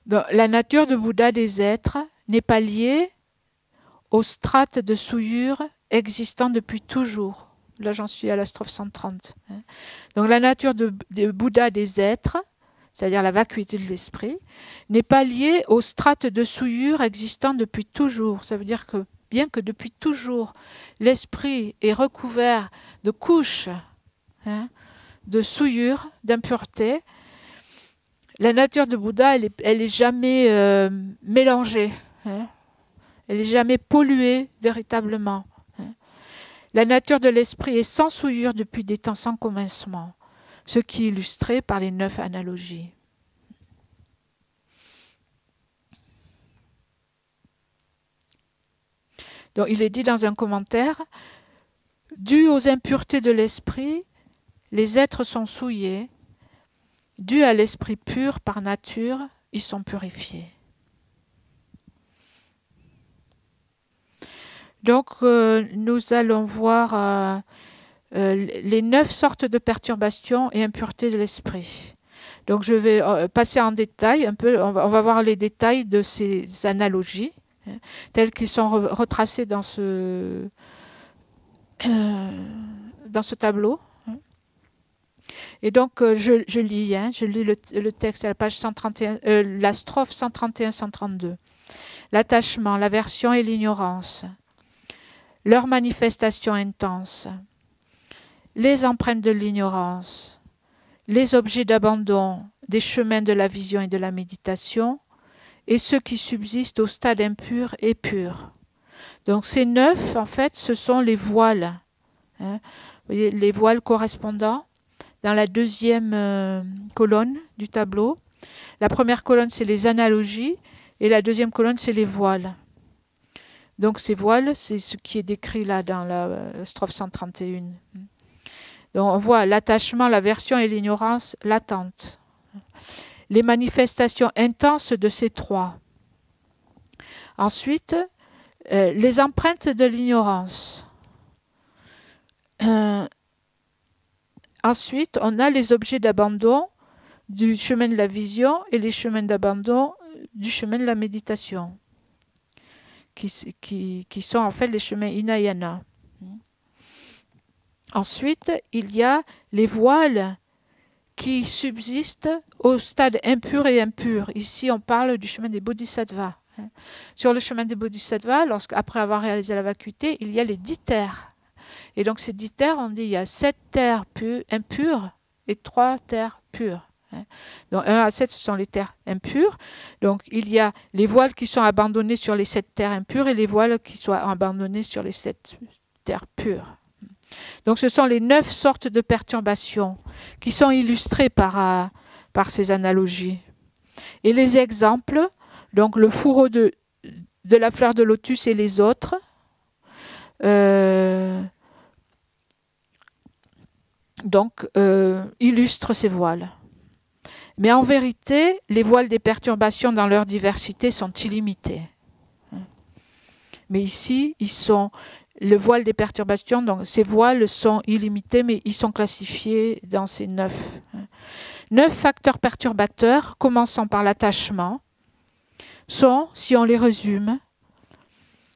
Donc, la nature de Bouddha des êtres n'est pas liée aux strates de souillure existant depuis toujours. Là, j'en suis à la strophe 130. Donc, la nature de Bouddha des êtres, c'est-à-dire la vacuité de l'esprit, n'est pas liée aux strates de souillure existant depuis toujours. Ça veut dire que bien que depuis toujours, l'esprit est recouvert de couches de souillure, d'impureté, la nature de Bouddha, elle est jamais mélangée. Elle n'est jamais polluée véritablement. La nature de l'esprit est sans souillure depuis des temps sans commencement, ce qui est illustré par les 9 analogies. Donc, il est dit dans un commentaire, dû aux impuretés de l'esprit, les êtres sont souillés, dû à l'esprit pur par nature, ils sont purifiés. Donc, nous allons voir les 9 sortes de perturbations et impuretés de l'esprit. Donc, je vais passer en détail un peu, on va voir les détails de ces analogies, telles qu'ils sont retracés dans ce tableau. Et donc, je lis le texte à la page 131, la strophe 131-132. L'attachement, l'aversion et l'ignorance, leur manifestation intense, les empreintes de l'ignorance, les objets d'abandon des chemins de la vision et de la méditation, et ceux qui subsistent au stade impur et pur. Donc ces 9, en fait, ce sont les voiles. Vous voyez, les voiles correspondants dans la deuxième colonne du tableau. La première colonne, c'est les analogies, et la deuxième colonne, c'est les voiles. Donc ces voiles, c'est ce qui est décrit là dans la strophe 131. Donc on voit l'attachement, l'aversion et l'ignorance latente. Les manifestations intenses de ces 3. Ensuite, les empreintes de l'ignorance. Ensuite, on a les objets d'abandon du chemin de la vision et les chemins d'abandon du chemin de la méditation, qui sont en fait les chemins Hinayana. Ensuite, il y a les voiles qui subsistent au stade impur et impur. Ici, on parle du chemin des bodhisattvas. Sur le chemin des bodhisattvas, après avoir réalisé la vacuité, il y a les 10 terres. Et donc ces 10 terres, on dit il y a 7 terres impures et 3 terres pures. Donc 1 à 7, ce sont les terres impures. Donc il y a les voiles qui sont abandonnées sur les 7 terres impures et les voiles qui sont abandonnées sur les 7 terres pures. Donc ce sont les 9 sortes de perturbations qui sont illustrées par ces analogies. Et les exemples, donc le fourreau de la fleur de lotus et les autres, illustrent ces voiles. Mais en vérité, les voiles des perturbations dans leur diversité sont illimitées. Mais ici, le voile des perturbations, donc ces voiles sont illimités, mais ils sont classifiés dans ces 9. 9 facteurs perturbateurs, commençant par l'attachement, sont, si on les résume,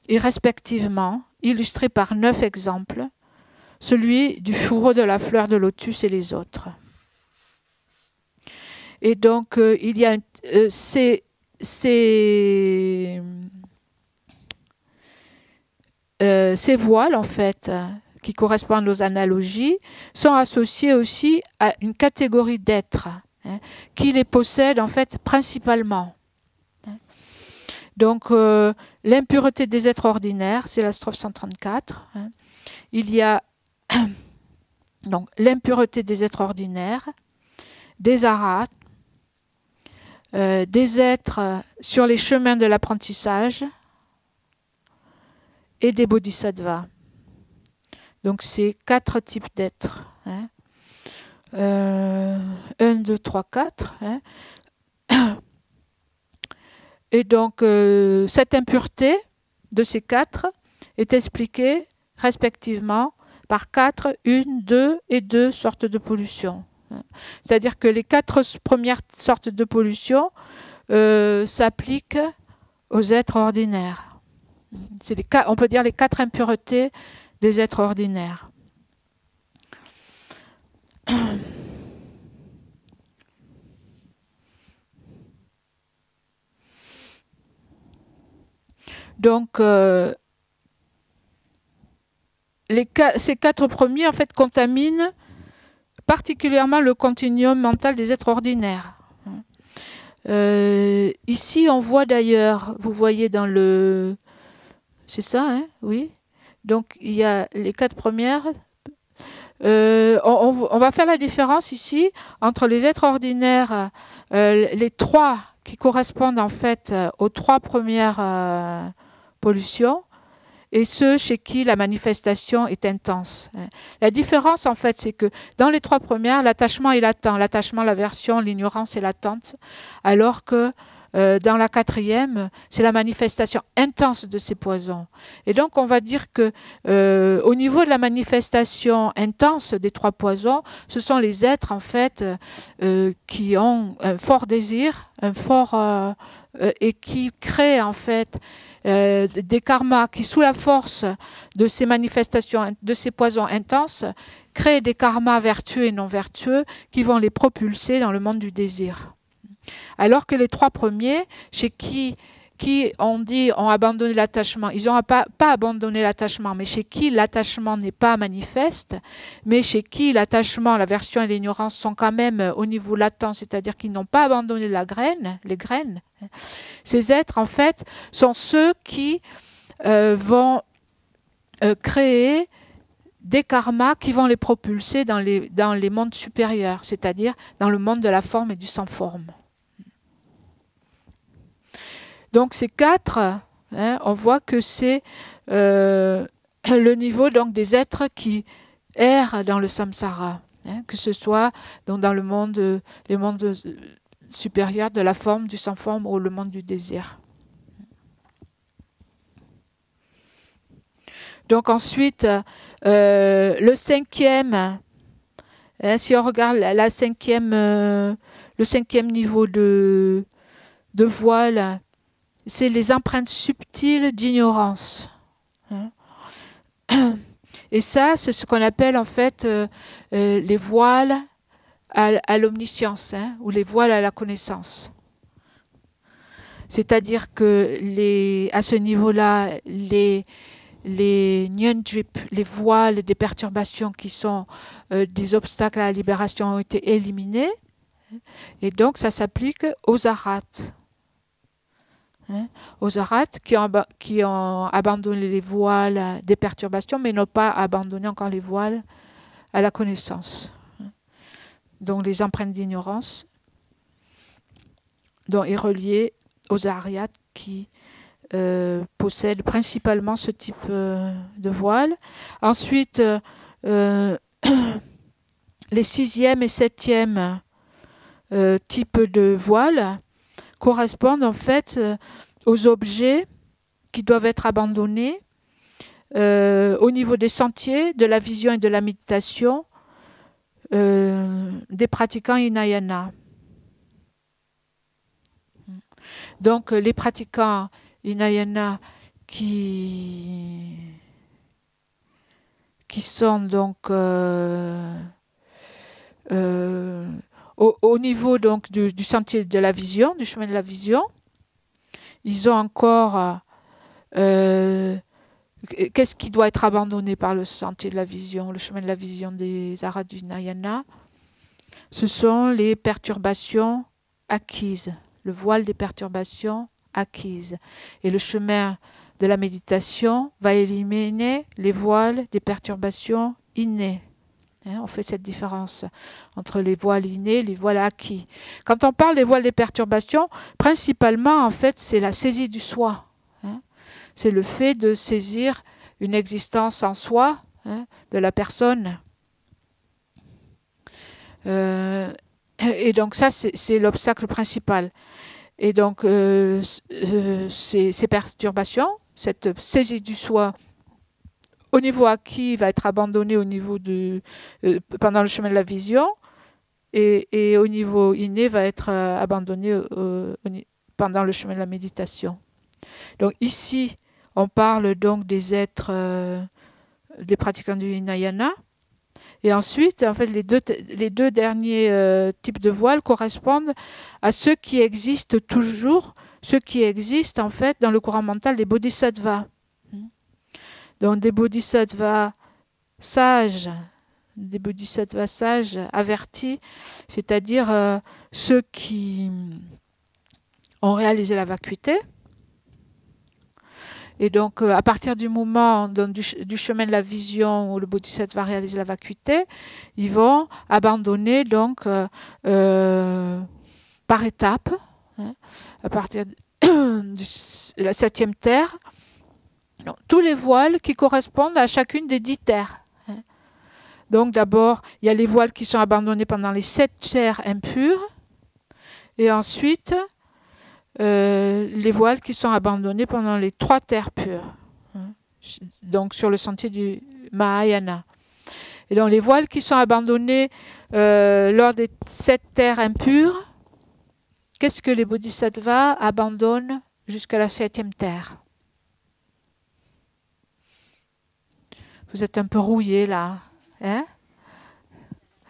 et respectivement illustrés par 9 exemples, celui du fourreau de la fleur de lotus et les autres. Et donc, il y a ces voiles, en fait, qui correspondent aux analogies, sont associés aussi à une catégorie d'êtres qui les possèdent, en fait, principalement. Donc, l'impureté des êtres ordinaires, c'est la strophe 134. Il y a donc l'impureté des êtres ordinaires, des arhats, des êtres sur les chemins de l'apprentissage et des bodhisattvas. Donc c'est 4 types d'êtres. 1, 2, 3, 4. Et donc cette impureté de ces 4 est expliquée respectivement par 4, 1, 2 et 2 sortes de pollution. C'est-à-dire que les 4 premières sortes de pollution s'appliquent aux êtres ordinaires. On peut dire les 4 impuretés des êtres ordinaires. Donc, ces 4 premiers, en fait, contaminent particulièrement le continuum mental des êtres ordinaires. Ici, on voit d'ailleurs, vous voyez dans le C'est ça, hein? Oui. Donc, il y a les 4 premières. On va faire la différence ici entre les êtres ordinaires, les 3 qui correspondent en fait aux 3 premières pollutions, et ceux chez qui la manifestation est intense. La différence, en fait, c'est que dans les 3 premières, l'attachement est latent. L'attachement, l'aversion, l'ignorance est latente, alors que dans la 4e, c'est la manifestation intense de ces poisons. Et donc, on va dire que au niveau de la manifestation intense des 3 poisons, ce sont les êtres, en fait, qui ont un fort désir, et qui créent, en fait, des karmas qui, sous la force de ces manifestations, de ces poisons intenses, créent des karmas vertueux et non vertueux qui vont les propulser dans le monde du désir. Alors que les 3 premiers, chez qui on dit ont abandonné l'attachement, ils n'ont pas abandonné l'attachement, mais chez qui l'attachement n'est pas manifeste, mais chez qui l'attachement, l'aversion et l'ignorance sont quand même au niveau latent, c'est-à-dire qu'ils n'ont pas abandonné les graines. Ces êtres, en fait, sont ceux qui vont créer des karmas qui vont les propulser dans les mondes supérieurs, c'est-à-dire dans le monde de la forme et du sans-forme. Donc ces 4, on voit que c'est le niveau donc, des êtres qui errent dans le samsara, que ce soit donc, dans les mondes supérieurs de la forme, du sans-forme ou le monde du désir. Donc ensuite, le 5e, si on regarde le 5e niveau de voile, c'est les empreintes subtiles d'ignorance. Et ça, c'est ce qu'on appelle en fait les voiles à l'omniscience, ou les voiles à la connaissance. C'est-à-dire que à ce niveau-là, les nyandrip, les voiles des perturbations qui sont des obstacles à la libération ont été éliminés. Et donc, ça s'applique aux arhats. Aux arhats qui ont abandonné les voiles des perturbations, mais n'ont pas abandonné encore les voiles à la connaissance. Donc les empreintes d'ignorance est reliée aux aryats qui possèdent principalement ce type de voile. Ensuite, les 6e et 7e types de voiles correspondent en fait aux objets qui doivent être abandonnés au niveau des sentiers, de la vision et de la méditation des pratiquants Hinayana. Donc les pratiquants Hinayana qui sont donc au niveau donc du sentier de la vision, du chemin de la vision, ils ont encore qu'est-ce qui doit être abandonné par le sentier de la vision, le chemin de la vision des arhats du Hinayana? Ce sont les perturbations acquises, le voile des perturbations acquises. Et le chemin de la méditation va éliminer les voiles des perturbations innées. On fait cette différence entre les voiles innés et les voiles acquis. Quand on parle des voiles des perturbations, principalement, en fait, c'est la saisie du soi. C'est le fait de saisir une existence en soi de la personne. Et donc ça, c'est l'obstacle principal. Et donc, ces perturbations, cette saisie du soi, au niveau acquis, va être abandonnée au niveau pendant le chemin de la vision, et au niveau inné, va être abandonné pendant le chemin de la méditation. Donc ici, on parle donc des êtres, des pratiquants du Hinayana. Et ensuite, en fait, les deux derniers types de voiles correspondent à ceux qui existent toujours, ceux qui existent en fait dans le courant mental des bodhisattvas. Donc des bodhisattvas sages, avertis, c'est-à-dire ceux qui ont réalisé la vacuité. Et donc, à partir du moment donc, du chemin de la vision où le Bodhisattva réalise la vacuité, ils vont abandonner donc par étapes, hein, à partir de la 7e terre, donc, tous les voiles qui correspondent à chacune des 10 terres. Hein. Donc d'abord, il y a les voiles qui sont abandonnés pendant les 7 terres impures, et ensuite les voiles qui sont abandonnés pendant les 3 terres pures. Hein. Donc sur le sentier du Mahayana. Et donc les voiles qui sont abandonnés lors des 7 terres impures, qu'est-ce que les bodhisattvas abandonnent jusqu'à la 7e terre? Vous êtes un peu rouillés là. Hein?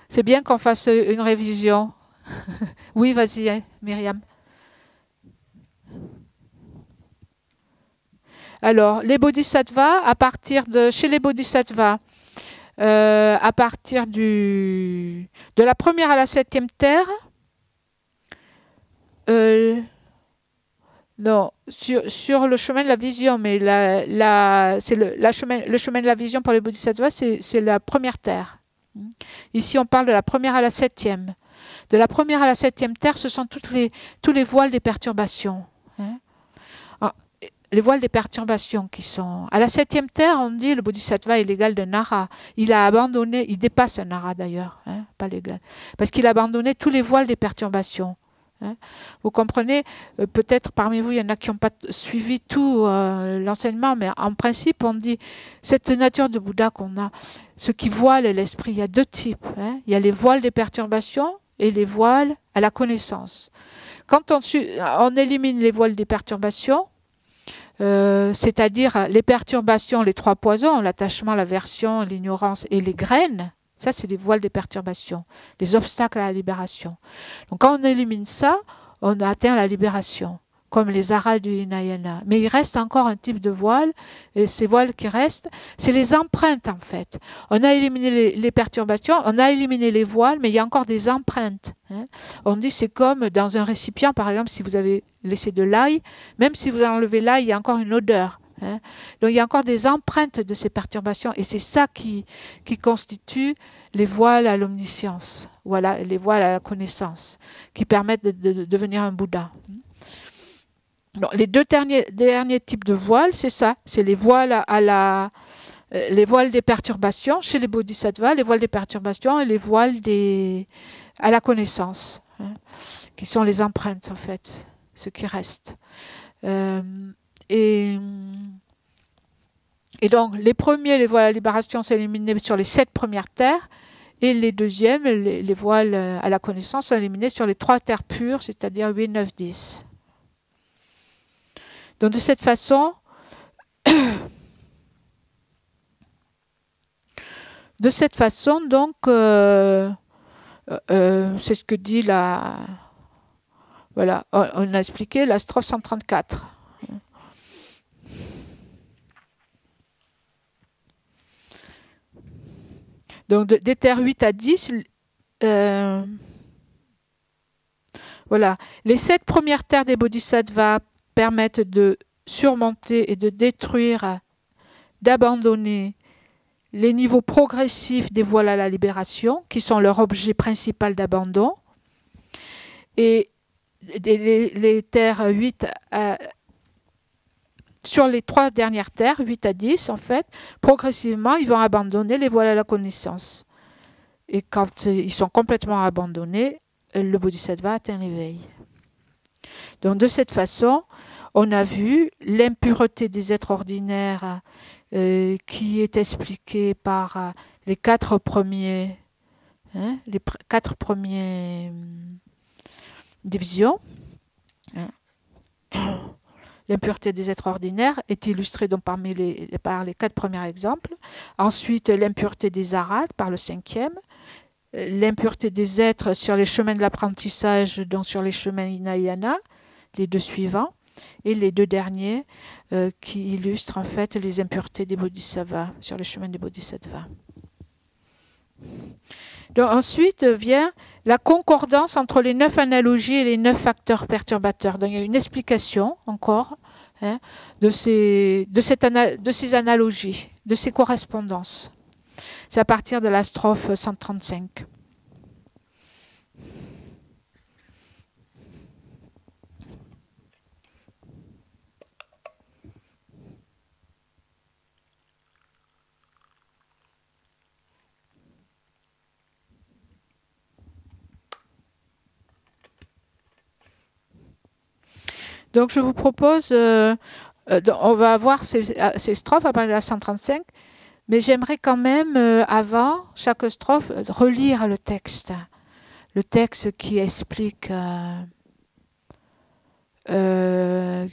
C'est bien qu'on fasse une révision. Oui, vas-y, hein, Myriam. Alors, les bodhisattvas, chez les bodhisattvas, à partir de la 1re à la 7e terre, non, sur le chemin de la vision, mais c'est le chemin de la vision pour les bodhisattvas, c'est la 1re terre. Ici, on parle de la 1re à la 7e. De la 1re à la 7e terre, ce sont tous les voiles des perturbations. Hein. Les voiles des perturbations qui sont... À la 7e terre, on dit le bodhisattva est l'égal d'un nara. Il a abandonné, il dépasse un nara d'ailleurs, hein, pas l'égal. Parce qu'il a abandonné tous les voiles des perturbations. Hein. Vous comprenez, peut-être parmi vous, il y en a qui n'ont pas suivi tout l'enseignement, mais en principe, on dit, cette nature de Bouddha qu'on a, ce qui voile l'esprit, il y a 2 types. Hein. Il y a les voiles des perturbations et les voiles à la connaissance. Quand on élimine les voiles des perturbations, c'est-à-dire les perturbations, les 3 poisons, l'attachement, l'aversion, l'ignorance et les graines, ça c'est les voiles des perturbations, les obstacles à la libération. Donc quand on élimine ça, on a atteint la libération, comme les aras du Hinayana. Mais il reste encore un type de voile, et ces voiles qui restent, c'est les empreintes en fait. On a éliminé les perturbations, on a éliminé les voiles, mais il y a encore des empreintes. Hein. On dit c'est comme dans un récipient, par exemple, si vous avez laissé de l'ail, même si vous enlevez l'ail, il y a encore une odeur. Hein. Donc il y a encore des empreintes de ces perturbations, et c'est ça qui constitue les voiles à l'omniscience, voilà, les voiles à la connaissance, qui permettent de devenir un Bouddha. Bon, les 2 derniers types de voiles, c'est ça, c'est les voiles les voiles des perturbations chez les bodhisattvas, les voiles des perturbations et les voiles à la connaissance, hein, qui sont les empreintes en fait, ce qui reste. Et donc les premiers, les voiles à la libération, sont éliminés sur les 7 premières terres, et les deuxièmes, les voiles à la connaissance, sont éliminés sur les 3 terres pures, c'est-à-dire 8, 9, 10. Donc de cette façon, donc, c'est ce que dit voilà, on a expliqué la strophe 134. Donc des terres 8 à 10, voilà, les 7 premières terres des bodhisattvas permettent de surmonter et de détruire, d'abandonner les niveaux progressifs des voiles à la libération, qui sont leur objet principal d'abandon. Et les terres 8 sur les 3 dernières terres, 8 à 10 en fait, progressivement, ils vont abandonner les voiles à la connaissance. Et quand ils sont complètement abandonnés, le bodhisattva atteint l'éveil. Donc de cette façon, on a vu l'impureté des êtres ordinaires qui est expliquée par les 4 premiers, hein, les 4 premières divisions. Hein. L'impureté des êtres ordinaires est illustrée donc par les 4 premiers exemples. Ensuite, l'impureté des arahats par le 5e. L'impureté des êtres sur les chemins de l'apprentissage, donc sur les chemins Hinayana, les 2 suivants, et les 2 derniers qui illustrent en fait les impuretés des bodhisattvas, sur les chemins des bodhisattvas. Donc, ensuite vient la concordance entre les 9 analogies et les 9 facteurs perturbateurs. Donc il y a une explication encore, hein, de ces analogies, de ces correspondances. C'est à partir de la strophe 135. Donc je vous propose, on va voir ces strophes à partir de la 135, mais j'aimerais quand même, avant chaque strophe, relire le texte qui explique, le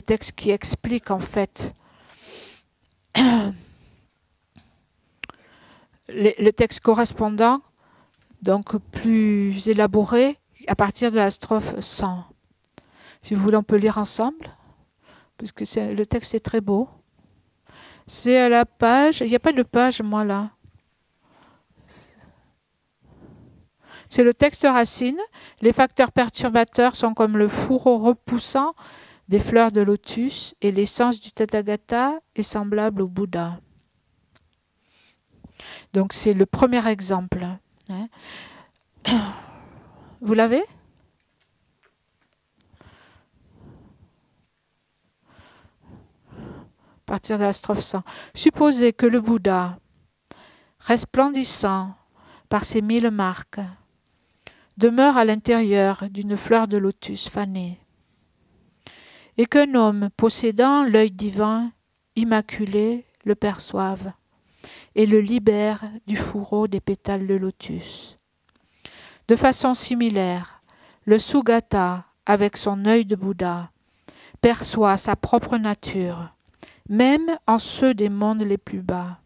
texte qui explique en fait le texte correspondant, donc plus élaboré, à partir de la strophe 100. Si vous voulez, on peut lire ensemble, parce que le texte est très beau. C'est à la page, il n'y a pas de page, moi, là. C'est le texte racine. Les facteurs perturbateurs sont comme le fourreau repoussant des fleurs de lotus, et l'essence du Tathagata est semblable au Bouddha. Donc c'est le premier exemple. Hein. Vous l'avez ? À partir de la strophe 100. Supposez que le Bouddha, resplendissant par ses 1000 marques, demeure à l'intérieur d'une fleur de lotus fanée, et qu'un homme possédant l'œil divin, immaculé, le perçoive et le libère du fourreau des pétales de lotus. De façon similaire, le Sugata, avec son œil de Bouddha, perçoit sa propre nature, même en ceux des mondes les plus bas,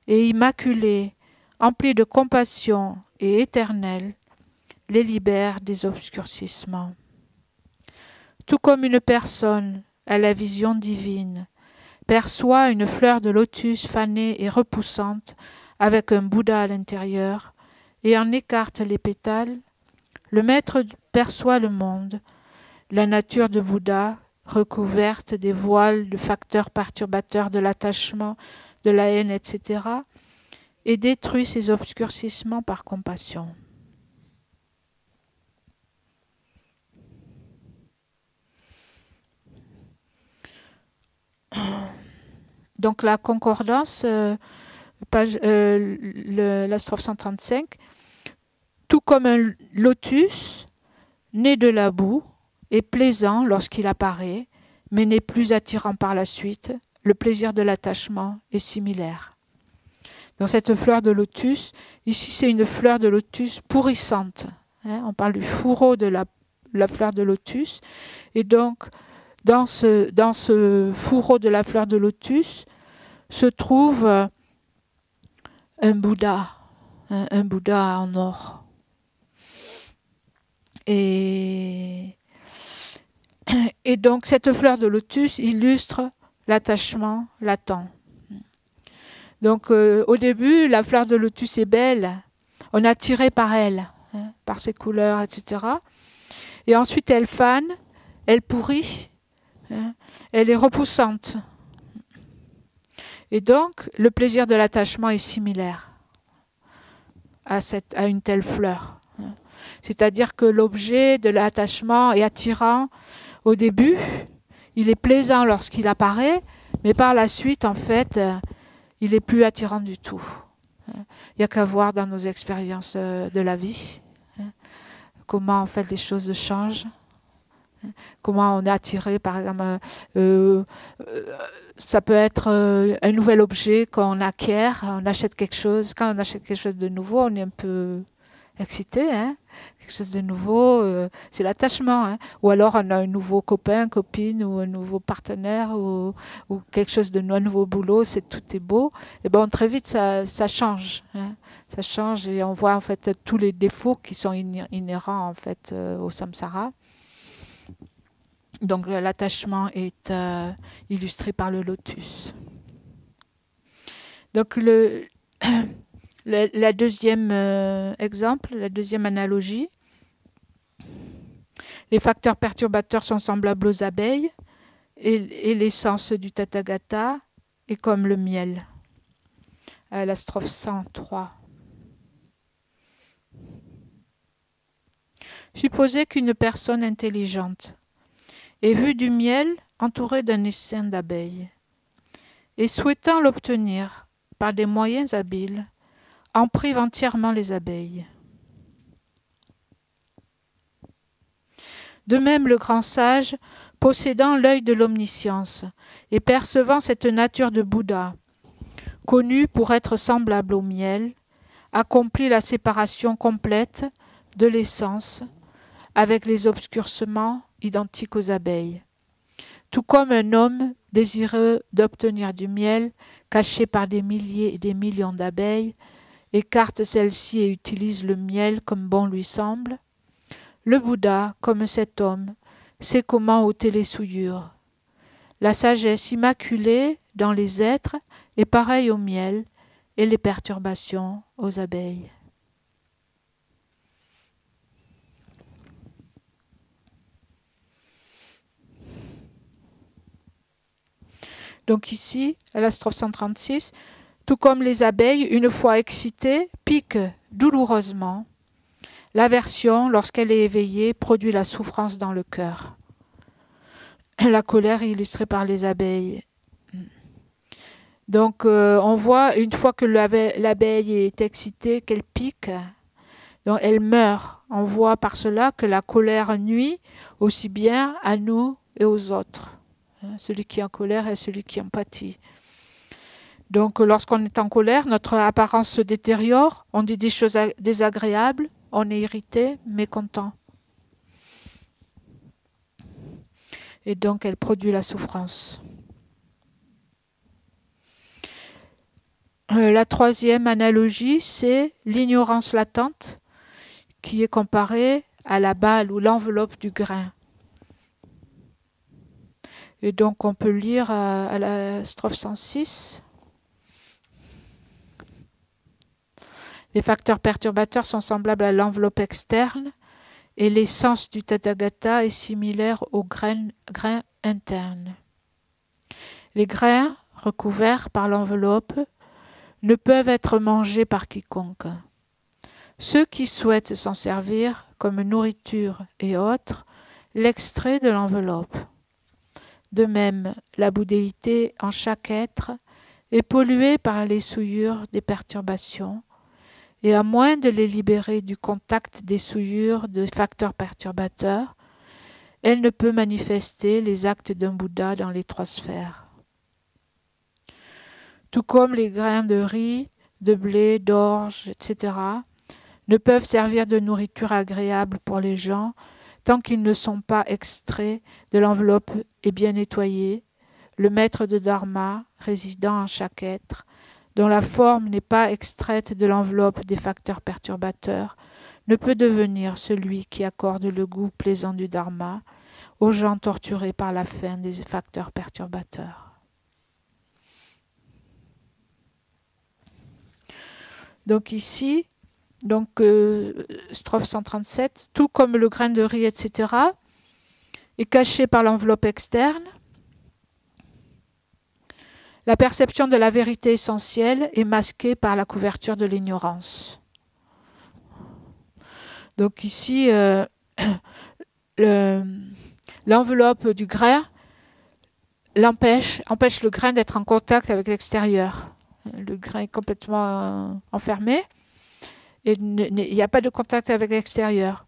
et immaculé, empli de compassion et éternel, les libère des obscurcissements. Tout comme une personne à la vision divine perçoit une fleur de lotus fanée et repoussante avec un Bouddha à l'intérieur et en écarte les pétales, le maître perçoit le monde, la nature de Bouddha recouverte des voiles de facteurs perturbateurs de l'attachement, de la haine, etc., et détruit ces obscurcissements par compassion. Donc la concordance, la strophe 135, tout comme un lotus né de la boue, est plaisant lorsqu'il apparaît, mais n'est plus attirant par la suite, le plaisir de l'attachement est similaire. Donc cette fleur de lotus, ici c'est une fleur de lotus pourrissante. Hein, on parle du fourreau de la fleur de lotus, et donc dans ce fourreau de la fleur de lotus se trouve un Bouddha en or. Et donc cette fleur de lotus illustre l'attachement latent. Donc au début, la fleur de lotus est belle, on est attiré par elle, hein, par ses couleurs, etc. Et ensuite elle fane, elle pourrit, hein, elle est repoussante. Et donc le plaisir de l'attachement est similaire à une telle fleur. C'est-à-dire que l'objet de l'attachement est attirant au début, il est plaisant lorsqu'il apparaît, mais par la suite, en fait, il n'est plus attirant du tout. Il n'y a qu'à voir dans nos expériences de la vie, comment en fait les choses changent, comment on est attiré, par exemple, ça peut être un nouvel objet qu'on acquiert, on achète quelque chose, quand on achète quelque chose de nouveau, on est un peu excité, hein, quelque chose de nouveau, c'est l'attachement, hein. Ou alors on a un nouveau copain, copine, ou un nouveau partenaire, ou quelque chose de un nouveau boulot, tout est beau, et bon très vite ça change, hein. Ça change et on voit en fait tous les défauts qui sont inhérents en fait au samsara. Donc l'attachement est illustré par le lotus. Donc la deuxième exemple, la deuxième analogie, les facteurs perturbateurs sont semblables aux abeilles, et l'essence du Tathagata est comme le miel. À la strophe 103. Supposez qu'une personne intelligente ait vu du miel entouré d'un essaim d'abeilles, et souhaitant l'obtenir par des moyens habiles, en prive entièrement les abeilles. De même, le grand sage, possédant l'œil de l'omniscience et percevant cette nature de Bouddha, connu pour être semblable au miel, accomplit la séparation complète de l'essence avec les obscurcissements identiques aux abeilles. Tout comme un homme désireux d'obtenir du miel, caché par des milliers et des millions d'abeilles, écarte celle-ci et utilise le miel comme bon lui semble, le Bouddha, comme cet homme, sait comment ôter les souillures. La sagesse immaculée dans les êtres est pareille au miel et les perturbations aux abeilles. Donc ici, à la strophe 136, tout comme les abeilles, une fois excitées, piquent douloureusement. L'aversion, lorsqu'elle est éveillée, produit la souffrance dans le cœur. La colère est illustrée par les abeilles. Donc on voit, une fois que l'abeille est excitée, qu'elle pique, donc elle meurt. On voit par cela que la colère nuit aussi bien à nous et aux autres. Celui qui est en colère est celui qui en pâtit. Donc lorsqu'on est en colère, notre apparence se détériore, on dit des choses désagréables, on est irrité, mécontent. Et donc elle produit la souffrance. La troisième analogie, c'est l'ignorance latente qui est comparée à la balle ou l'enveloppe du grain. Et donc on peut lire à la strophe 106. Les facteurs perturbateurs sont semblables à l'enveloppe externe et l'essence du Tathagata est similaire au grain interne. Les grains recouverts par l'enveloppe ne peuvent être mangés par quiconque. Ceux qui souhaitent s'en servir comme nourriture et autres l'extraient de l'enveloppe. De même, la bouddhéité en chaque être est polluée par les souillures des perturbations, et à moins de les libérer du contact des souillures de facteurs perturbateurs, elle ne peut manifester les actes d'un Bouddha dans les trois sphères. Tout comme les grains de riz, de blé, d'orge, etc., ne peuvent servir de nourriture agréable pour les gens tant qu'ils ne sont pas extraits de l'enveloppe et bien nettoyés, le maître de Dharma, résidant en chaque être, dont la forme n'est pas extraite de l'enveloppe des facteurs perturbateurs, ne peut devenir celui qui accorde le goût plaisant du Dharma aux gens torturés par la faim des facteurs perturbateurs. Donc ici, strophe 137, tout comme le grain de riz, etc., est caché par l'enveloppe externe. La perception de la vérité essentielle est masquée par la couverture de l'ignorance. Donc ici, l'enveloppe du grain empêche le grain d'être en contact avec l'extérieur. Le grain est complètement enfermé et il n'y a pas de contact avec l'extérieur.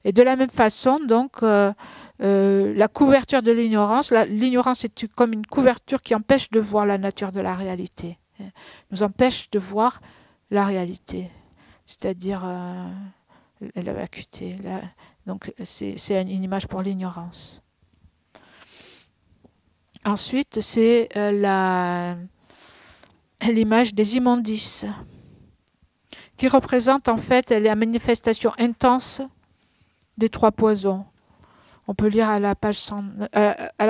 Et de la même façon, donc, la couverture de l'ignorance, l'ignorance est comme une couverture qui empêche de voir la nature de la réalité, nous empêche de voir la réalité, c'est-à-dire la vacuité. Donc c'est une image pour l'ignorance. Ensuite, c'est l'image des immondices, qui représente en fait la manifestation intense des trois poisons. On peut lire à la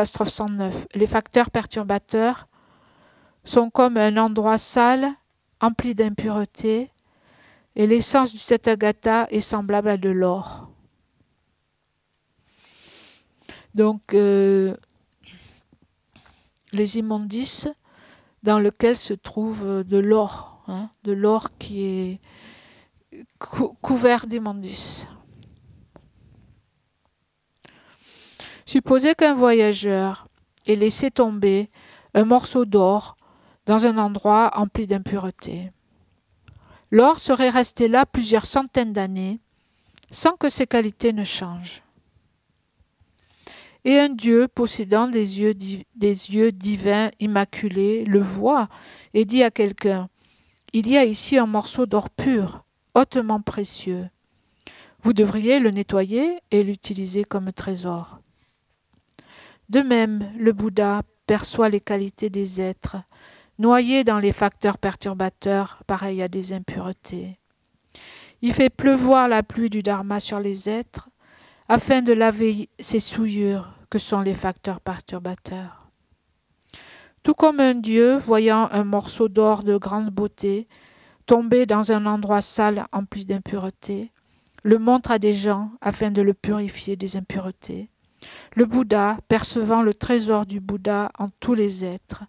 strophe 109. Les facteurs perturbateurs sont comme un endroit sale, empli d'impuretés, et l'essence du Tathagata est semblable à de l'or. Donc, les immondices dans lesquels se trouve de l'or, hein, de l'or qui est couvert d'immondices. Supposez qu'un voyageur ait laissé tomber un morceau d'or dans un endroit empli d'impuretés. L'or serait resté là plusieurs centaines d'années sans que ses qualités ne changent. Et un Dieu possédant des yeux divins immaculés le voit et dit à quelqu'un: « Il y a ici un morceau d'or pur, hautement précieux. Vous devriez le nettoyer et l'utiliser comme trésor. » De même, le Bouddha perçoit les qualités des êtres, noyés dans les facteurs perturbateurs pareils à des impuretés. Il fait pleuvoir la pluie du Dharma sur les êtres afin de laver ces souillures que sont les facteurs perturbateurs. Tout comme un dieu, voyant un morceau d'or de grande beauté tomber dans un endroit sale empli d'impuretés, le montre à des gens afin de le purifier des impuretés. Le Bouddha, percevant le trésor du Bouddha en tous les êtres,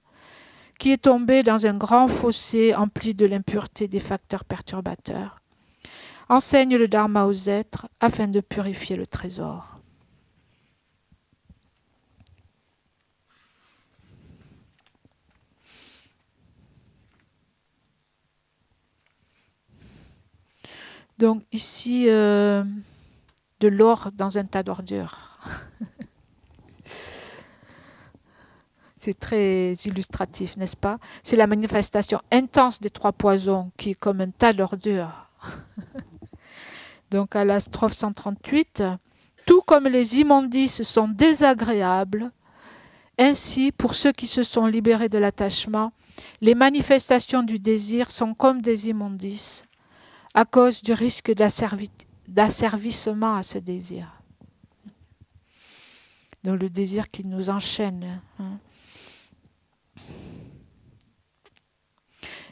qui est tombé dans un grand fossé empli de l'impureté des facteurs perturbateurs, enseigne le Dharma aux êtres afin de purifier le trésor. Donc ici, de l'or dans un tas d'ordures. C'est très illustratif, n'est-ce pas? C'est la manifestation intense des trois poisons qui est comme un tas d'ordures. Donc à la strophe 138, « Tout comme les immondices sont désagréables, ainsi pour ceux qui se sont libérés de l'attachement, les manifestations du désir sont comme des immondices à cause du risque d'asservissement à ce désir. » Donc le désir qui nous enchaîne. Hein.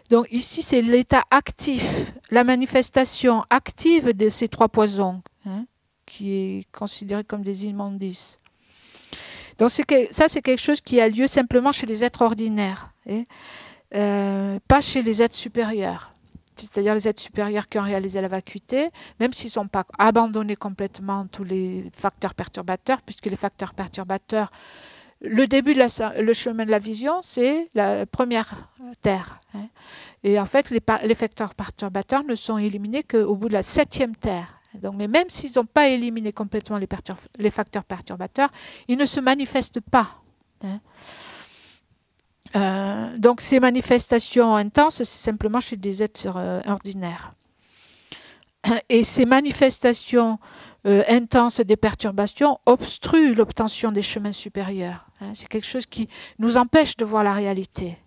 Donc ici, c'est l'état actif, la manifestation active de ces trois poisons, hein, qui est considéré comme des immondices. Donc ça, c'est quelque chose qui a lieu simplement chez les êtres ordinaires, hein, pas chez les êtres supérieurs. C'est-à-dire les êtres supérieurs qui ont réalisé la vacuité, même s'ils ne sont pas abandonnés complètement tous les facteurs perturbateurs, puisque les facteurs perturbateurs, le début le chemin de la vision, c'est la première terre. Hein. Et en fait, les facteurs perturbateurs ne sont éliminés qu'au bout de la 7e terre. Donc, mais même s'ils n'ont pas éliminé complètement les facteurs perturbateurs, ils ne se manifestent pas. Hein. Donc ces manifestations intenses, c'est simplement chez des êtres ordinaires. Et ces manifestations intenses des perturbations obstruent l'obtention des chemins supérieurs. Hein, c'est quelque chose qui nous empêche de voir la réalité.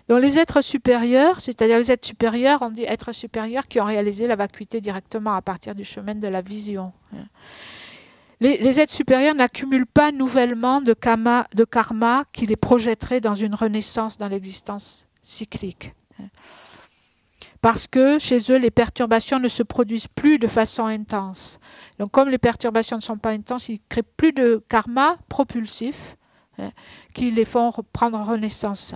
Donc les êtres supérieurs, c'est-à-dire les êtres supérieurs, on dit êtres supérieurs qui ont réalisé la vacuité directement à partir du chemin de la vision. Hein. Les êtres supérieurs n'accumulent pas nouvellement de karma qui les projetterait dans une renaissance dans l'existence cyclique. Parce que chez eux, les perturbations ne se produisent plus de façon intense. Donc comme les perturbations ne sont pas intenses, ils ne créent plus de karma propulsif qui les font prendre renaissance.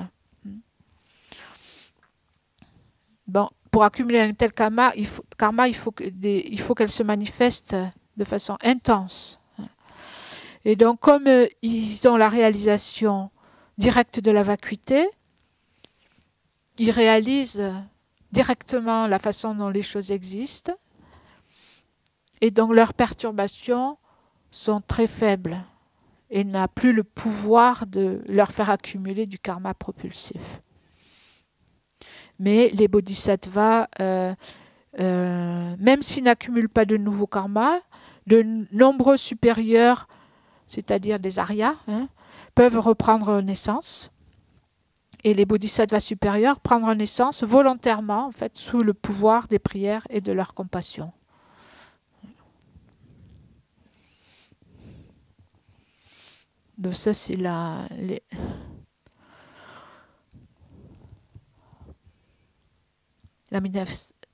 Bon, pour accumuler un tel karma, il faut qu'elle se manifeste de façon intense. Et donc, comme ils ont la réalisation directe de la vacuité, ils réalisent directement la façon dont les choses existent, et donc leurs perturbations sont très faibles et n'a plus le pouvoir de leur faire accumuler du karma propulsif. Mais les bodhisattvas, même s'ils n'accumulent pas de nouveaux karmas, de nombreux supérieurs, c'est-à-dire des aryas, hein, peuvent reprendre naissance. Et les bodhisattvas supérieurs prendre naissance volontairement, en fait, sous le pouvoir des prières et de leur compassion. Donc ça, c'est la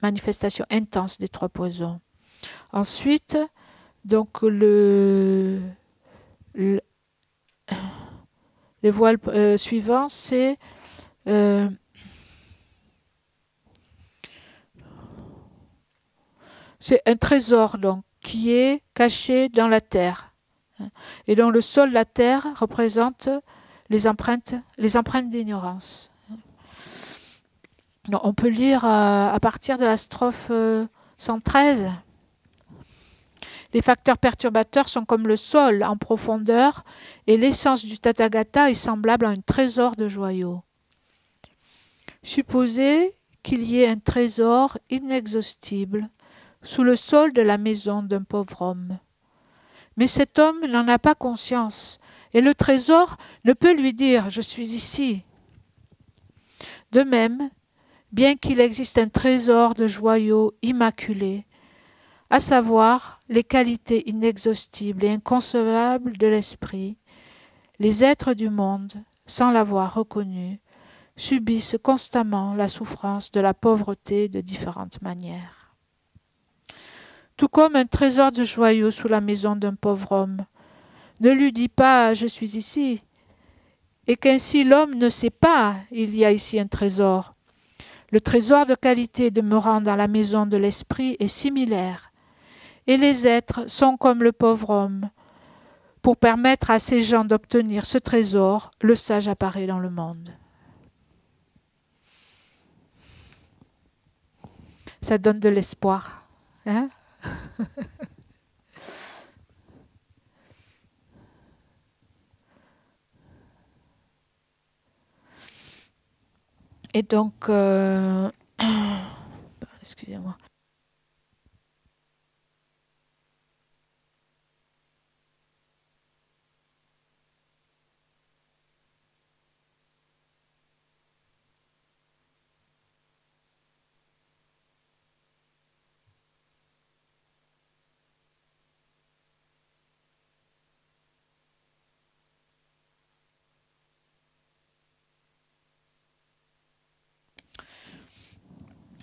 manifestation intense des trois poisons. Ensuite, donc Les voiles suivants, euh, c'est un trésor donc qui est caché dans la terre. Et donc le sol, la terre, représente les empreintes d'ignorance. On peut lire à partir de la strophe 113. Les facteurs perturbateurs sont comme le sol en profondeur et l'essence du Tathagata est semblable à un trésor de joyaux. Supposez qu'il y ait un trésor inexhaustible sous le sol de la maison d'un pauvre homme. Mais cet homme n'en a pas conscience et le trésor ne peut lui dire « je suis ici ». De même, bien qu'il existe un trésor de joyaux immaculés, à savoir les qualités inexhaustibles et inconcevables de l'esprit, les êtres du monde, sans l'avoir reconnu, subissent constamment la souffrance de la pauvreté de différentes manières. Tout comme un trésor de joyaux sous la maison d'un pauvre homme ne lui dit pas « je suis ici », et qu'ainsi l'homme ne sait pas « il y a ici un trésor ». Le trésor de qualité demeurant dans la maison de l'esprit est similaire, et les êtres sont comme le pauvre homme. Pour permettre à ces gens d'obtenir ce trésor, le sage apparaît dans le monde. Ça donne de l'espoir. Hein? Et donc, excusez-moi.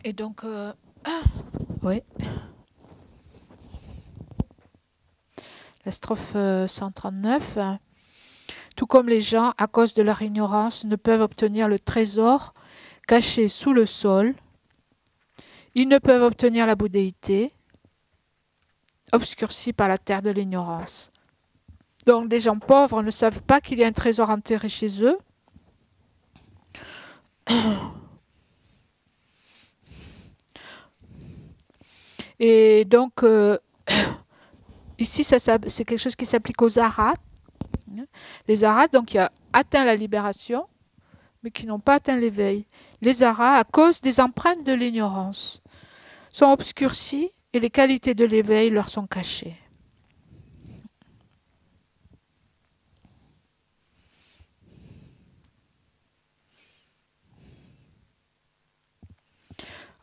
Et donc, oui. La strophe 139. Tout comme les gens, à cause de leur ignorance, ne peuvent obtenir le trésor caché sous le sol, ils ne peuvent obtenir la bouddhéité, obscurcie par la terre de l'ignorance. Donc, des gens pauvres ne savent pas qu'il y a un trésor enterré chez eux. Et donc, ici, c'est quelque chose qui s'applique aux arhats. Les arhats, donc, qui ont atteint la libération, mais qui n'ont pas atteint l'éveil. Les arhats, à cause des empreintes de l'ignorance, sont obscurcis et les qualités de l'éveil leur sont cachées.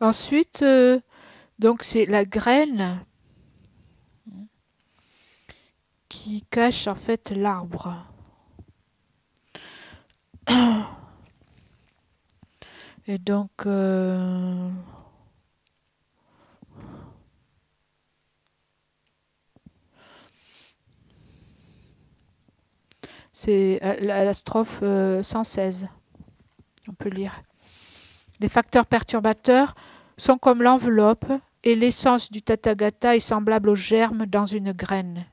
Ensuite, donc c'est la graine qui cache en fait l'arbre. Et donc, c'est la strophe 116. On peut lire. Les facteurs perturbateurs sont comme l'enveloppe et l'essence du Tathagata est semblable au germe dans une graine.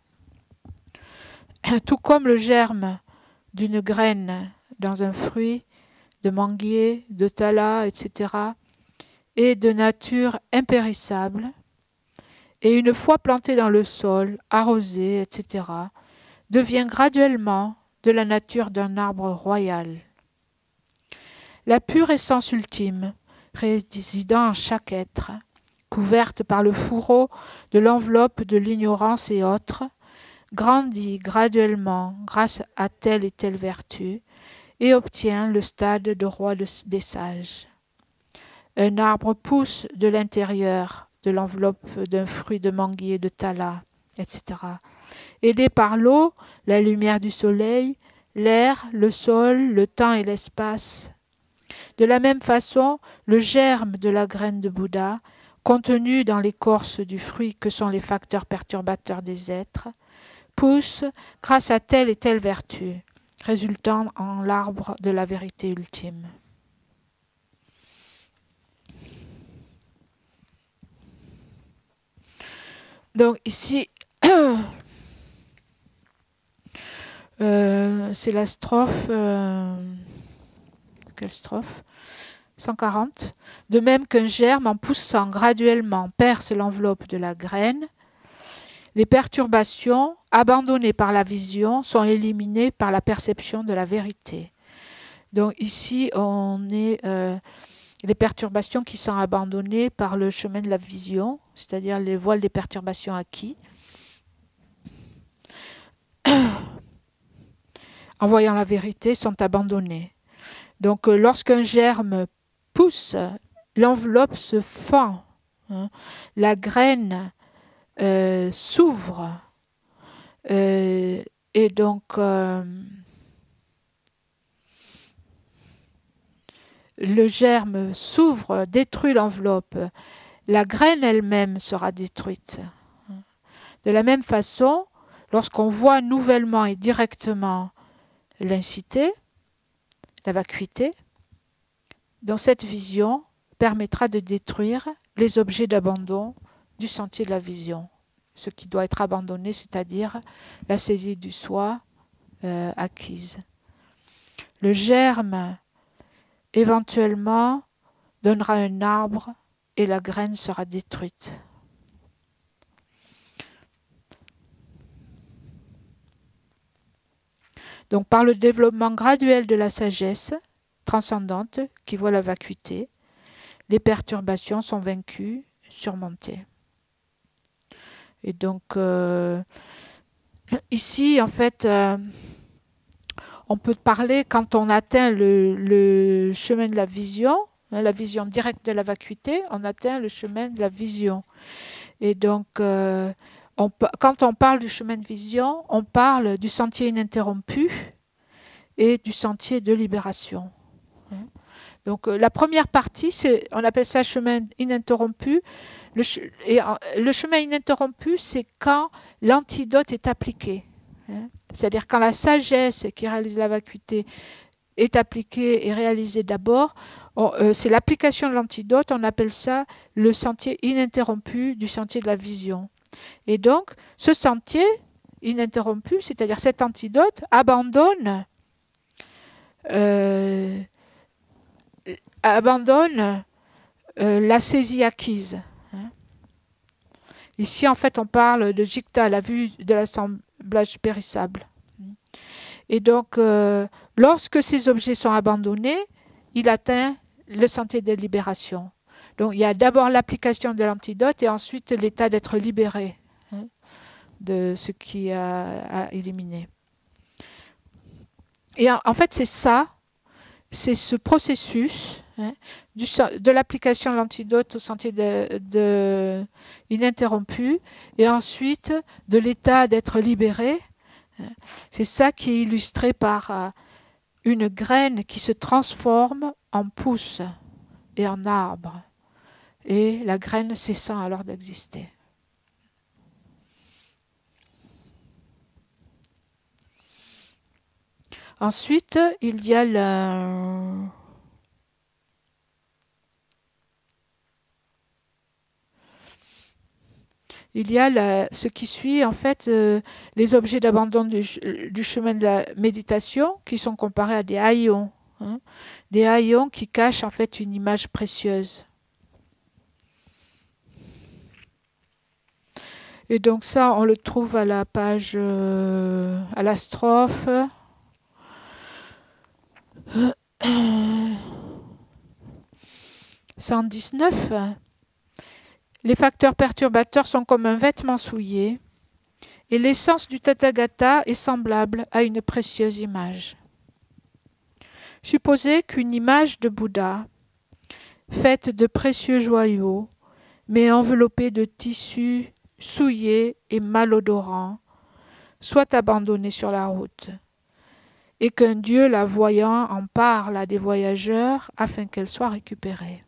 Tout comme le germe d'une graine dans un fruit, de manguier, de tala, etc., est de nature impérissable, et une fois planté dans le sol, arrosé, etc., devient graduellement de la nature d'un arbre royal. La pure essence ultime, résidant en chaque être, couverte par le fourreau de l'enveloppe de l'ignorance et autres, grandit graduellement grâce à telle et telle vertu et obtient le stade de roi des sages. Un arbre pousse de l'intérieur de l'enveloppe d'un fruit de manguier, de tala, etc. Aidé par l'eau, la lumière du soleil, l'air, le sol, le temps et l'espace. De la même façon, le germe de la graine de Bouddha, contenu dans l'écorce du fruit que sont les facteurs perturbateurs des êtres, pousse grâce à telle et telle vertu, résultant en l'arbre de la vérité ultime. Donc ici, c'est la strophe, quelle strophe 140. De même qu'un germe, en poussant graduellement, perce l'enveloppe de la graine, les perturbations, abandonnées par la vision, sont éliminées par la perception de la vérité. Donc ici, on est les perturbations qui sont abandonnées par le chemin de la vision, c'est-à-dire les voiles des perturbations acquis. En voyant la vérité, sont abandonnées. Donc lorsqu'un germe pousse, l'enveloppe se fend, hein, la graine s'ouvre, et donc le germe s'ouvre, détruit l'enveloppe, la graine elle-même sera détruite. De la même façon, lorsqu'on voit nouvellement et directement l'incité, la vacuité, dans cette vision permettra de détruire les objets d'abandon du sentier de la vision. Ce qui doit être abandonné, c'est-à-dire la saisie du soi acquise. Le germe, éventuellement, donnera un arbre et la graine sera détruite. Donc par le développement graduel de la sagesse transcendante qui voit la vacuité, les perturbations sont vaincues, surmontées. Et donc ici, en fait, on peut parler quand on atteint le chemin de la vision directe de la vacuité, on atteint le chemin de la vision. Et donc, quand on parle du chemin de vision, on parle du sentier ininterrompu et du sentier de libération. Donc la première partie, on appelle ça chemin ininterrompu. Le chemin ininterrompu, c'est quand l'antidote est appliqué. C'est-à-dire quand la sagesse qui réalise la vacuité est appliquée et réalisée d'abord, c'est l'application de l'antidote, on appelle ça le sentier ininterrompu du sentier de la vision. Et donc, ce sentier ininterrompu, c'est-à-dire cet antidote, abandonne la saisie acquise. Ici, en fait, on parle de jicta, la vue de l'assemblage périssable. Et donc, lorsque ces objets sont abandonnés, il atteint le sentier de libération. Donc, il y a d'abord l'application de l'antidote et ensuite l'état d'être libéré de ce qui a éliminé. Et en fait, c'est ça, c'est ce processus de l'application de l'antidote au sentier ininterrompu et ensuite de l'état d'être libéré. C'est ça qui est illustré par une graine qui se transforme en pousse et en arbre. Et la graine cessant alors d'exister. Ensuite, il y a ce qui suit, en fait, les objets d'abandon du chemin de la méditation qui sont comparés à des haillons. Des haillons qui cachent en fait une image précieuse. Et donc ça, on le trouve à la page, à la strophe 119. Les facteurs perturbateurs sont comme un vêtement souillé, et l'essence du Tathagata est semblable à une précieuse image. Supposez qu'une image de Bouddha, faite de précieux joyaux, mais enveloppée de tissus souillés et malodorants, soit abandonnée sur la route, et qu'un dieu la voyant en parle à des voyageurs afin qu'elle soit récupérée.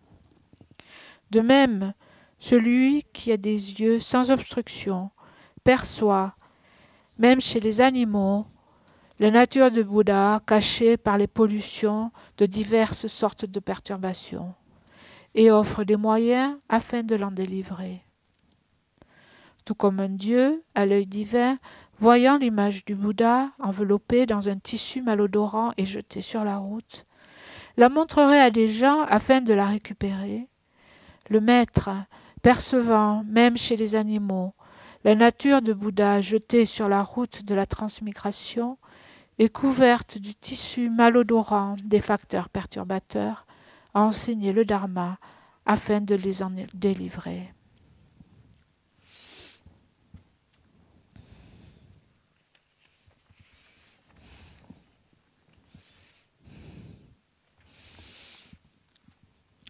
De même, celui qui a des yeux sans obstruction perçoit, même chez les animaux, la nature de Bouddha cachée par les pollutions de diverses sortes de perturbations et offre des moyens afin de l'en délivrer. Tout comme un dieu, à l'œil divin, voyant l'image du Bouddha enveloppée dans un tissu malodorant et jetée sur la route, la montrerait à des gens afin de la récupérer. Le maître, percevant, même chez les animaux, la nature de Bouddha jetée sur la route de la transmigration et couverte du tissu malodorant des facteurs perturbateurs, a enseigné le Dharma afin de les en délivrer.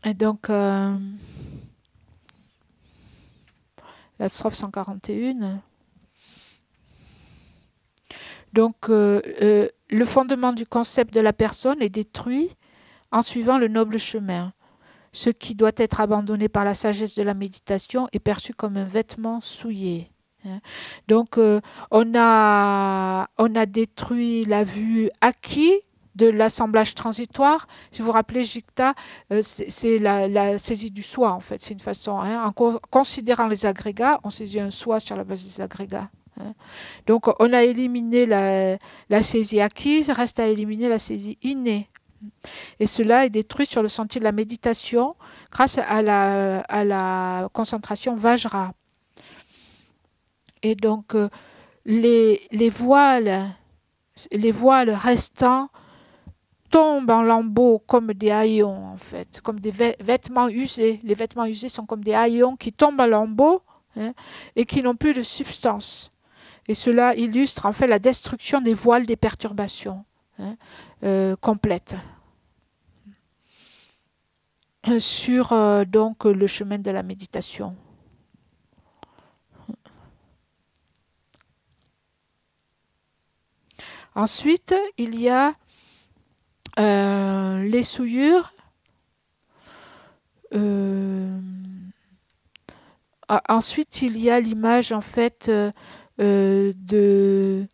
Et donc, la strophe 141. Donc, le fondement du concept de la personne est détruit en suivant le noble chemin. Ce qui doit être abandonné par la sagesse de la méditation est perçu comme un vêtement souillé. Donc, on a détruit la vue acquise de l'assemblage transitoire. Si vous vous rappelez, Jikta, c'est la saisie du soi, en fait. C'est une façon, en considérant les agrégats, on saisit un soi sur la base des agrégats. Donc, on a éliminé la saisie acquise, reste à éliminer la saisie innée. Et cela est détruit sur le sentier de la méditation grâce à la concentration Vajra. Et donc, les voiles restants tombent en lambeaux comme des haillons, en fait, comme des vêtements usés. Les vêtements usés sont comme des haillons qui tombent en lambeaux et qui n'ont plus de substance. Et cela illustre en fait la destruction des voiles des perturbations complètes sur donc le chemin de la méditation. Ensuite, il y a les souillures. Ensuite, il y a l'image en fait d'un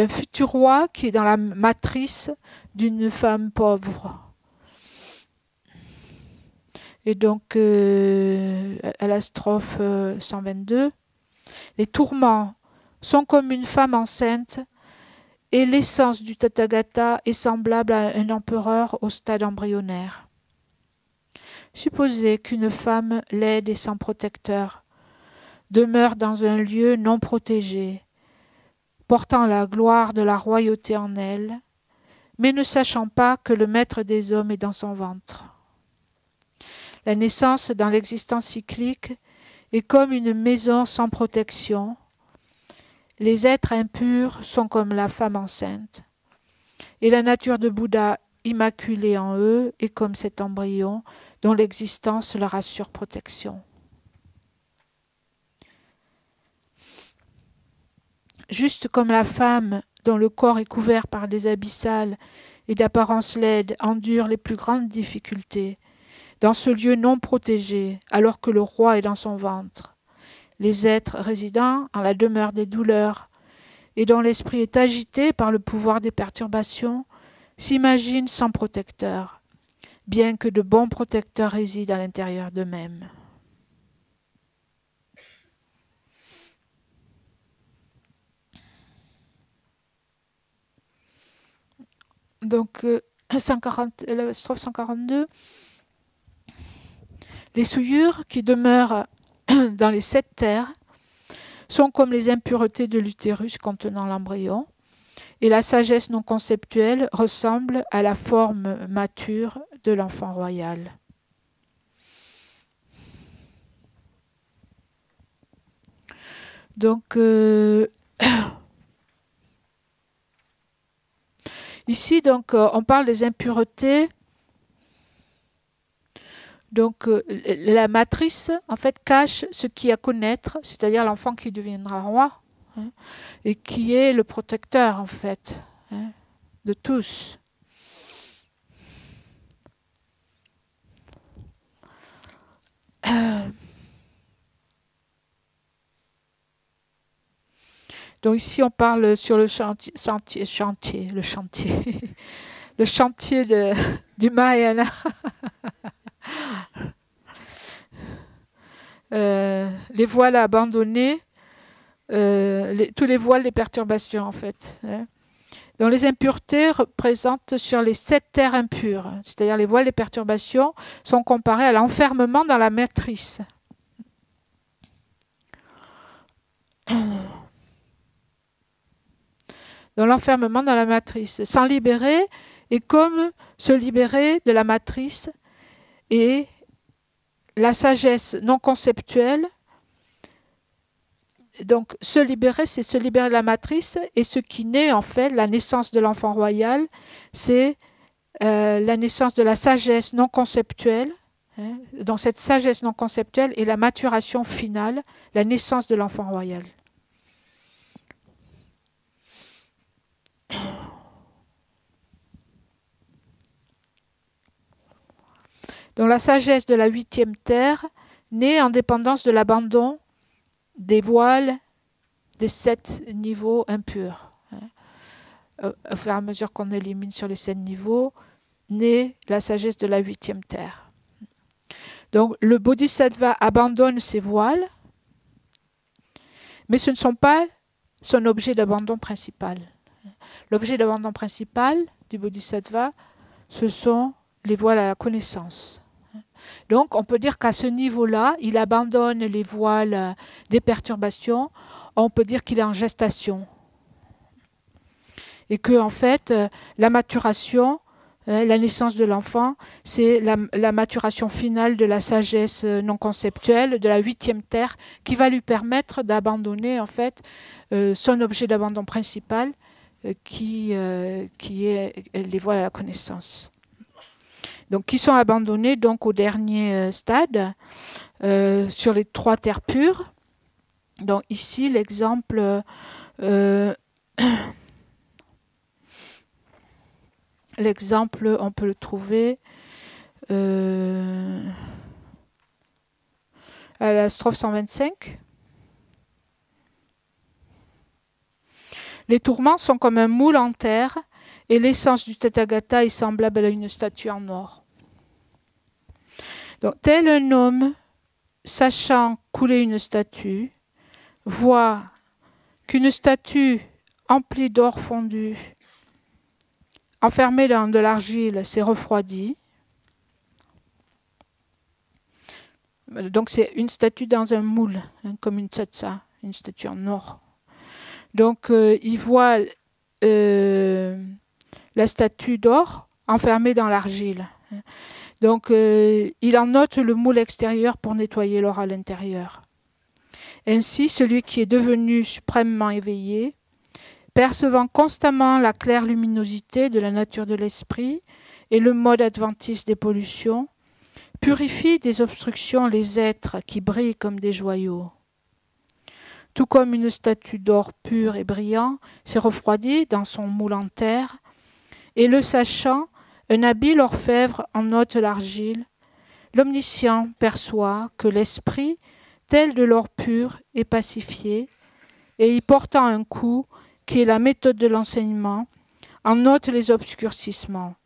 futur roi qui est dans la matrice d'une femme pauvre. Et donc, à la strophe 122, les tourments sont comme une femme enceinte et l'essence du Tathagata est semblable à un empereur au stade embryonnaire. Supposez qu'une femme laide et sans protecteur demeure dans un lieu non protégé, portant la gloire de la royauté en elle, mais ne sachant pas que le maître des hommes est dans son ventre. La naissance dans l'existence cyclique est comme une maison sans protection. Les êtres impurs sont comme la femme enceinte. Et la nature de Bouddha immaculée en eux est comme cet embryon dont l'existence leur assure protection. Juste comme la femme dont le corps est couvert par des abyssales et d'apparence laide endure les plus grandes difficultés, dans ce lieu non protégé, alors que le roi est dans son ventre, les êtres résidant en la demeure des douleurs et dont l'esprit est agité par le pouvoir des perturbations, s'imaginent sans protecteur, bien que de bons protecteurs résident à l'intérieur d'eux-mêmes. Donc, la strophe 142, les souillures qui demeurent dans les 7 terres sont comme les impuretés de l'utérus contenant l'embryon, et la sagesse non conceptuelle ressemble à la forme mature de l'enfant royal. Donc, ici, donc, on parle des impuretés. Donc, la matrice, en fait, cache ce qui est à connaître, c'est-à-dire l'enfant qui deviendra roi, et qui est le protecteur, en fait, de tous. Donc ici, on parle sur le chantier le chantier du Mahayana. Les voiles abandonnés, tous les voiles, les perturbations en fait. Hein. Donc les impuretés représentent sur les 7 terres impures, c'est-à-dire les voiles, les perturbations sont comparées à l'enfermement dans la matrice. Dans l'enfermement dans la matrice. S'en libérer est comme se libérer de la matrice, et la sagesse non conceptuelle. Donc se libérer, c'est se libérer de la matrice, et ce qui naît en fait, la naissance de l'enfant royal, c'est la naissance de la sagesse non conceptuelle. Hein. Donc cette sagesse non conceptuelle est la maturation finale, la naissance de l'enfant royal. Donc la sagesse de la 8e terre naît en dépendance de l'abandon des voiles des 7 niveaux impurs. Au fur et à mesure qu'on élimine sur les 7 niveaux, naît la sagesse de la 8e terre. Donc le bodhisattva abandonne ses voiles, mais ce ne sont pas son objet d'abandon principal. L'objet d'abandon principal du bodhisattva, ce sont les voiles à la connaissance. Donc on peut dire qu'à ce niveau-là, il abandonne les voiles des perturbations, on peut dire qu'il est en gestation. Et que en fait, la maturation, la naissance de l'enfant, c'est la maturation finale de la sagesse non conceptuelle, de la 8e terre, qui va lui permettre d'abandonner en fait son objet d'abandon principal, qui est les voiles à la connaissance. Donc, qui sont abandonnés donc, au dernier stade sur les 3 terres pures. Donc ici, l'exemple l'exemple, on peut le trouver à la strophe 125. Les tourments sont comme un moule en terre, et l'essence du Tathagata est semblable à une statue en or. Donc, tel un homme, sachant couler une statue, voit qu'une statue emplie d'or fondu, enfermée dans de l'argile, s'est refroidie. Donc, c'est une statue dans un moule, hein, comme une tsatsa, une statue en or. Donc, il voit la statue d'or enfermée dans l'argile. Donc, il en ôte le moule extérieur pour nettoyer l'or à l'intérieur. Ainsi, celui qui est devenu suprêmement éveillé, percevant constamment la claire luminosité de la nature de l'esprit et le mode adventiste des pollutions, purifie des obstructions les êtres qui brillent comme des joyaux. Tout comme une statue d'or pur et brillant s'est refroidie dans son moule en terre, et le sachant, un habile orfèvre en ôte l'argile, l'omniscient perçoit que l'esprit, tel de l'or pur, est pacifié, et y portant un coup, qui est la méthode de l'enseignement, en ôte les obscurcissements.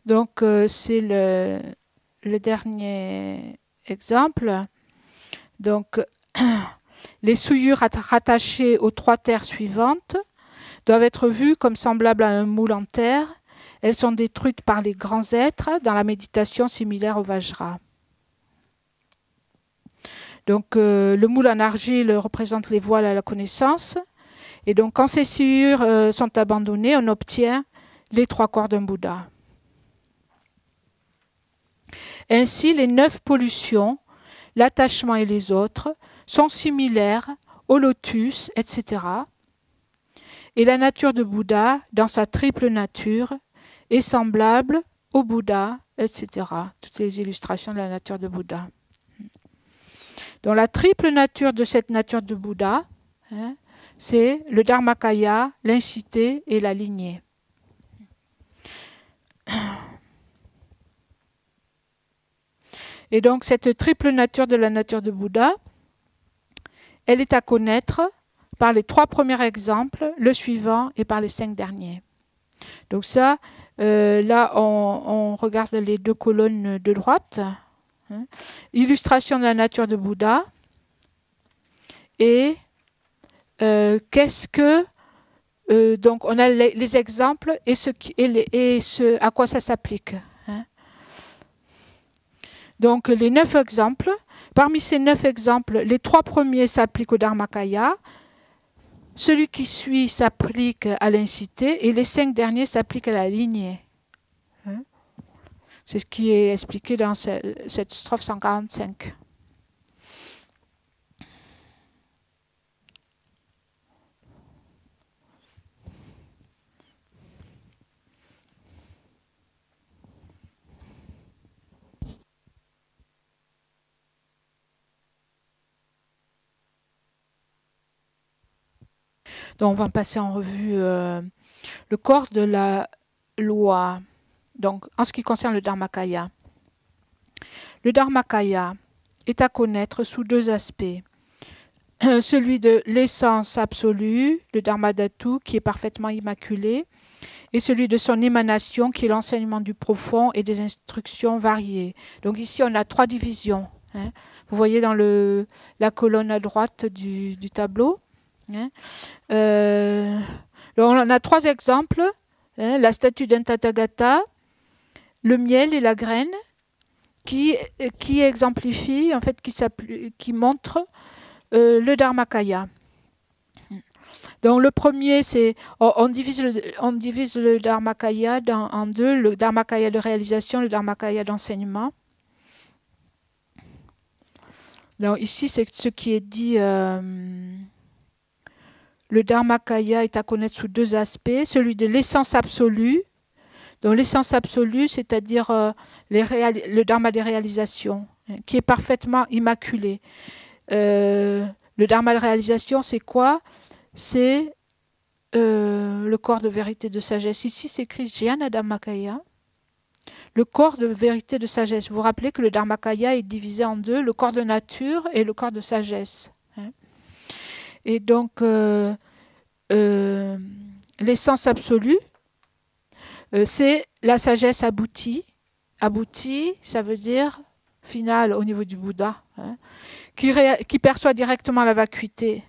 Donc, c'est le dernier exemple. Donc, les souillures rattachées aux 3 terres suivantes doivent être vues comme semblables à un moule en terre. Elles sont détruites par les grands êtres dans la méditation similaire au Vajra. Donc, le moule en argile représente les voiles à la connaissance. Et donc, quand ces souillures sont abandonnées, on obtient les 3 corps d'un Bouddha. Ainsi, les 9 pollutions, l'attachement et les autres, sont similaires au lotus, etc. Et la nature de Bouddha, dans sa triple nature, est semblable au Bouddha, etc. Toutes les illustrations de la nature de Bouddha. Donc la triple nature de cette nature de Bouddha, hein, c'est le Dharmakaya, l'incité et la lignée. Et donc cette triple nature de la nature de Bouddha, elle est à connaître par les 3 premiers exemples, le suivant et par les 5 derniers. Donc ça, là on regarde les 2 colonnes de droite. Hein. Illustration de la nature de Bouddha. Et qu'est-ce que... donc on a les exemples et ce à quoi ça s'applique. Hein. Donc les 9 exemples. Parmi ces 9 exemples, les 3 premiers s'appliquent au Dharmakaya. Celui qui suit s'applique à l'incité et les 5 derniers s'appliquent à la lignée. Hein. C'est ce qui est expliqué dans cette strophe 145. Donc on va passer en revue le corps de la loi. Donc en ce qui concerne le Dharmakaya. Le Dharmakaya est à connaître sous 2 aspects. Celui de l'essence absolue, le Dharmadhatu, qui est parfaitement immaculé, et celui de son émanation, qui est l'enseignement du profond et des instructions variées. Donc ici, on a 3 divisions. Hein. Vous voyez dans la colonne à droite du tableau. Hein. On a 3 exemples. Hein, la statue d'un Tathagata, le miel et la graine, qui exemplifie, en fait, qui montre le Dharmakaya. Donc le premier, c'est on divise le Dharmakaya en 2, le Dharmakaya de réalisation, le Dharmakaya d'enseignement. Donc ici, c'est ce qui est dit, le Dharmakaya est à connaître sous 2 aspects, celui de l'essence absolue. Donc l'essence absolue, c'est-à-dire le Dharma des réalisations, qui est parfaitement immaculé. Le Dharma de réalisation, c'est quoi? C'est le corps de vérité de sagesse. Ici, c'est écrit Jnana Dharmakaya, le corps de vérité de sagesse. Vous vous rappelez que le Dharmakaya est divisé en 2, le corps de nature et le corps de sagesse. Hein. Et donc, l'essence absolue, c'est la sagesse aboutie. Aboutie, ça veut dire finale au niveau du Bouddha, hein, qui perçoit directement la vacuité,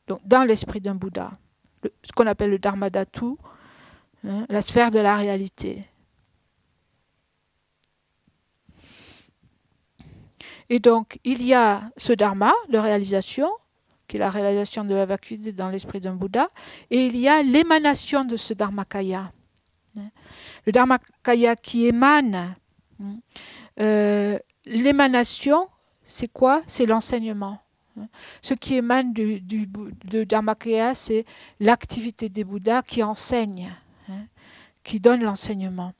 donc dans l'esprit d'un Bouddha, ce qu'on appelle le Dharmadhatu, hein, la sphère de la réalité. Et donc, il y a ce Dharma de réalisation, qui est la réalisation de la vacuité dans l'esprit d'un Bouddha, et il y a l'émanation de ce Dharmakaya. Le Dharmakaya qui émane, l'émanation, c'est quoi? C'est l'enseignement. Ce qui émane de Dharmakaya, c'est l'activité des Bouddhas qui enseignent, hein, qui donne l'enseignement.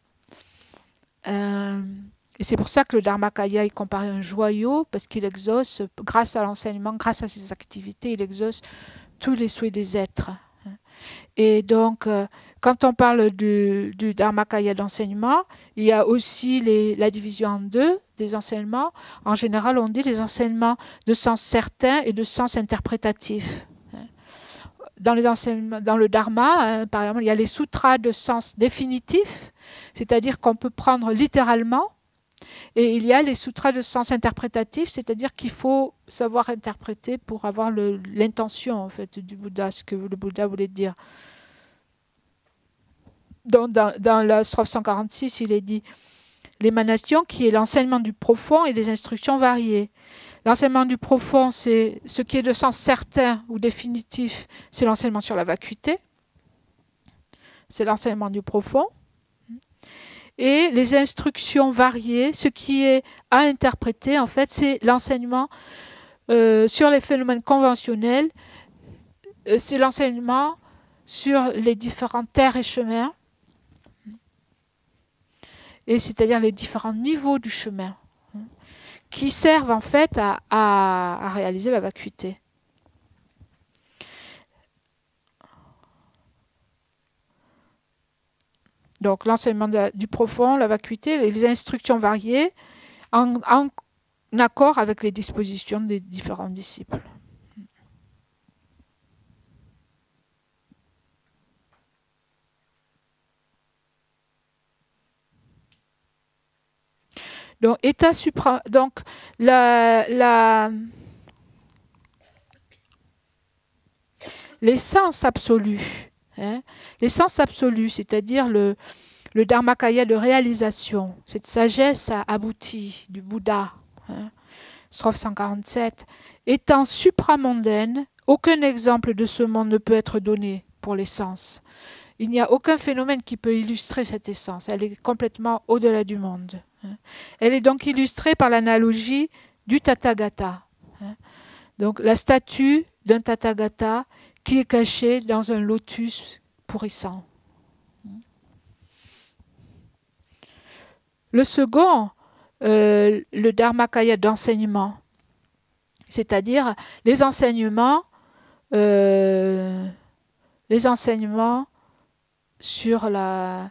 Et c'est pour ça que le Dharmakaya est comparé à un joyau, parce qu'il exauce, grâce à l'enseignement, grâce à ses activités, il exauce tous les souhaits des êtres. Et donc, quand on parle du Dharmakaya d'enseignement, il y a aussi la division en 2 des enseignements. En général, on dit les enseignements de sens certain et de sens interprétatif. Dans le Dharma, par exemple, il y a les sutras de sens définitif, c'est-à-dire qu'on peut prendre littéralement, et il y a les sutras de sens interprétatif, c'est-à-dire qu'il faut savoir interpréter pour avoir l'intention en fait, du Bouddha, ce que le Bouddha voulait dire. Dans la strophe 146, il est dit l'émanation qui est l'enseignement du profond et des instructions variées. L'enseignement du profond, c'est ce qui est de sens certain ou définitif, c'est l'enseignement sur la vacuité. C'est l'enseignement du profond. Et les instructions variées, ce qui est à interpréter, en fait, c'est l'enseignement sur les phénomènes conventionnels, c'est l'enseignement sur les différents terres et chemins, et c'est-à-dire les différents niveaux du chemin, qui servent en fait à réaliser la vacuité. Donc l'enseignement du profond, la vacuité, les instructions variées, en accord avec les dispositions des différents disciples. Donc, état supra, donc l'essence absolue, hein, l'essence absolue, c'est-à-dire le Dharmakaya de réalisation, cette sagesse aboutie du Bouddha, hein, strophe 147, étant supramondaine, aucun exemple de ce monde ne peut être donné pour l'essence. Il n'y a aucun phénomène qui peut illustrer cette essence. Elle est complètement au-delà du monde. Elle est donc illustrée par l'analogie du Tathagata. Donc la statue d'un Tathagata qui est caché dans un lotus pourrissant. Le second, le Dharmakaya d'enseignement, c'est-à-dire les enseignements sur la...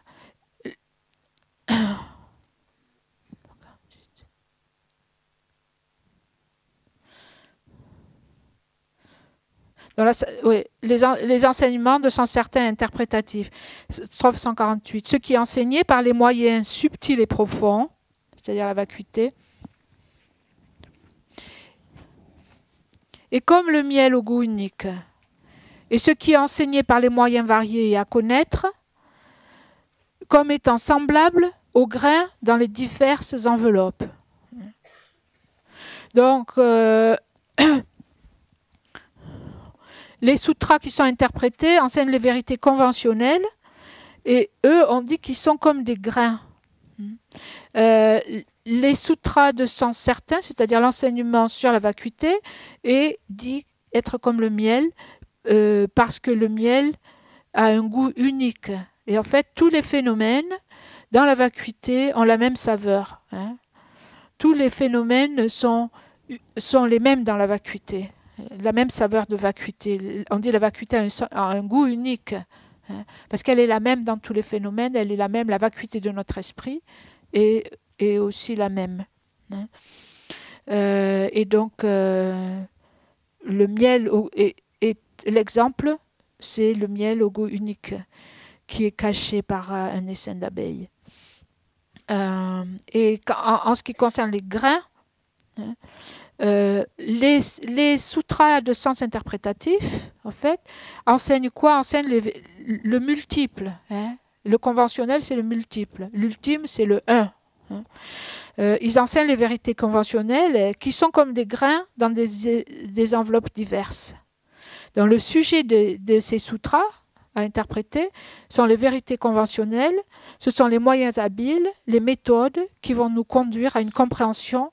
Oui, les enseignements de son certain interprétatif. Strophe 148. Ce qui est enseigné par les moyens subtils et profonds, c'est-à-dire la vacuité, et comme le miel au goût unique. Et ce qui est enseigné par les moyens variés et à connaître, comme étant semblable au grain dans les diverses enveloppes. Donc, les sutras qui sont interprétés enseignent les vérités conventionnelles et eux, on dit qu'ils sont comme des grains. Les sutras de sens certain, c'est-à-dire l'enseignement sur la vacuité, est dit être comme le miel parce que le miel a un goût unique. Et en fait, tous les phénomènes dans la vacuité ont la même saveur. Hein. Tous les phénomènes sont les mêmes dans la vacuité. La même saveur de vacuité. On dit la vacuité a un goût unique, hein, parce qu'elle est la même dans tous les phénomènes, elle est la même, la vacuité de notre esprit est aussi la même. Hein. Et donc, le miel est l'exemple, c'est le miel au goût unique qui est caché par un essaim d'abeilles. Et en ce qui concerne les grains, hein, les sutras de sens interprétatif, en fait, enseignent quoi? Enseignent le multiple. Hein. Le conventionnel, c'est le multiple. L'ultime, c'est le 1. Hein. Ils enseignent les vérités conventionnelles qui sont comme des grains dans des enveloppes diverses. Donc, le sujet de ces sutras à interpréter sont les vérités conventionnelles, ce sont les moyens habiles, les méthodes qui vont nous conduire à une compréhension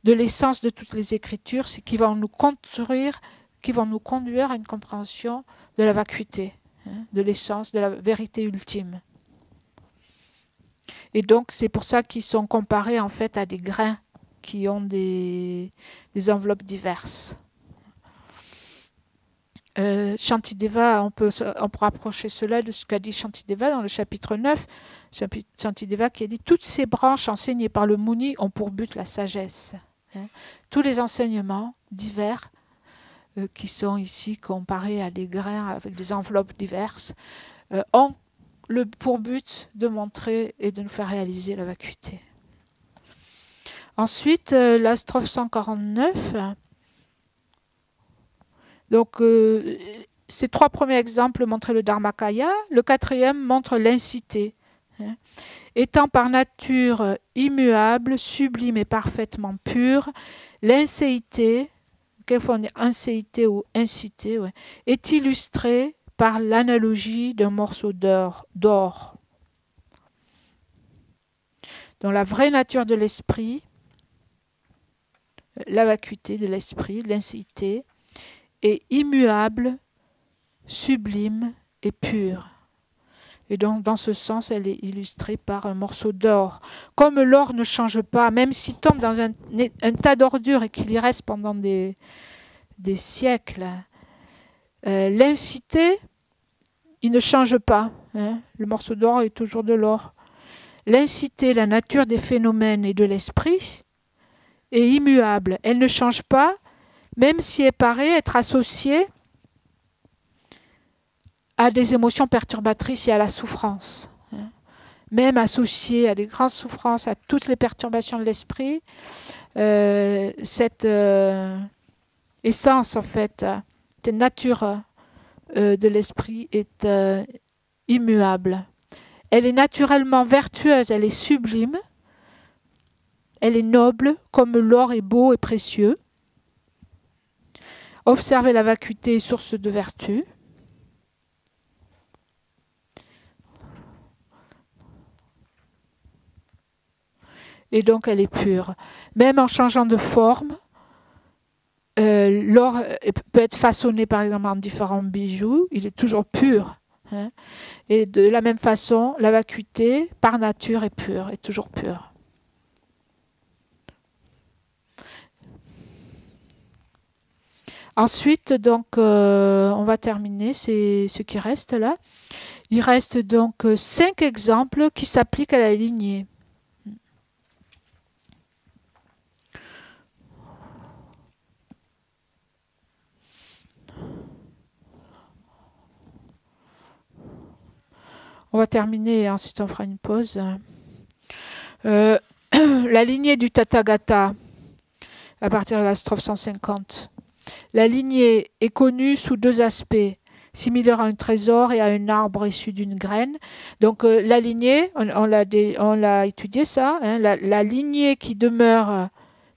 de l'essence de toutes les écritures, c'est qui vont nous conduire à une compréhension de la vacuité, hein, de l'essence, de la vérité ultime. Et donc c'est pour ça qu'ils sont comparés en fait à des grains qui ont des enveloppes diverses. Shantideva, on peut rapprocher cela de ce qu'a dit Shantideva dans le chapitre 9. Shantideva qui a dit « Toutes ces branches enseignées par le Muni ont pour but la sagesse. » Hein. Tous les enseignements divers qui sont ici comparés à des grains avec des enveloppes diverses ont pour but de montrer et de nous faire réaliser la vacuité. Ensuite, la strophe 149. Donc, ces trois premiers exemples montraient le Dharmakaya. Le quatrième montre l'incité. Hein. Étant par nature immuable, sublime et parfaitement pure, l'incéité, quelquefois on dit incéité ou incité, ouais, est illustrée par l'analogie d'un morceau d'or. Dans la vraie nature de l'esprit, la vacuité de l'esprit, l'incité, est immuable, sublime et pure. Et donc, dans ce sens, elle est illustrée par un morceau d'or. Comme l'or ne change pas, même s'il tombe dans un tas d'ordures et qu'il y reste pendant des siècles, l'incité, il ne change pas. Hein. Le morceau d'or est toujours de l'or. L'incité, la nature des phénomènes et de l'esprit, est immuable. Elle ne change pas, même si elle paraît être associée à des émotions perturbatrices et à la souffrance. Même associée à des grandes souffrances, à toutes les perturbations de l'esprit, cette essence, en fait, cette nature de l'esprit est immuable. Elle est naturellement vertueuse, elle est sublime, elle est noble, comme l'or est beau et précieux. Observez la vacuité, source de vertu. Et donc elle est pure. Même en changeant de forme, l'or peut être façonné par exemple en différents bijoux, il est toujours pur. Hein. Et de la même façon, la vacuité, par nature, est pure, est toujours pure. Ensuite, donc, on va terminer, c'est ce qui reste là. Il reste donc 5 exemples qui s'appliquent à la lignée. On va terminer et ensuite on fera une pause. La lignée du Tathagata, à partir de la strophe 150. La lignée est connue sous 2 aspects, similaire à un trésor et à un arbre issu d'une graine. Donc la lignée, on l'a étudié ça, hein, la lignée qui demeure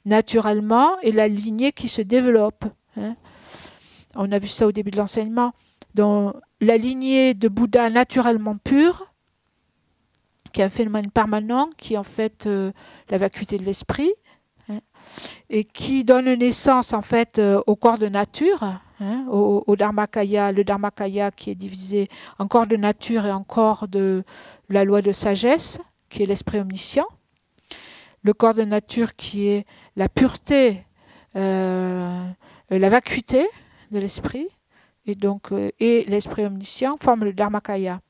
naturellement et la lignée qui se développe. Hein. On a vu ça au début de l'enseignement. Donc la lignée de Bouddha naturellement pure, qui est un phénomène permanent, qui est en fait la vacuité de l'esprit, hein, et qui donne naissance en fait au corps de nature, hein, au Dharmakaya, le Dharmakaya qui est divisé en corps de nature et en corps de la loi de sagesse, qui est l'esprit omniscient. Le corps de nature qui est la pureté, la vacuité de l'esprit, et donc et l'esprit omniscient forment le Dharmakaya.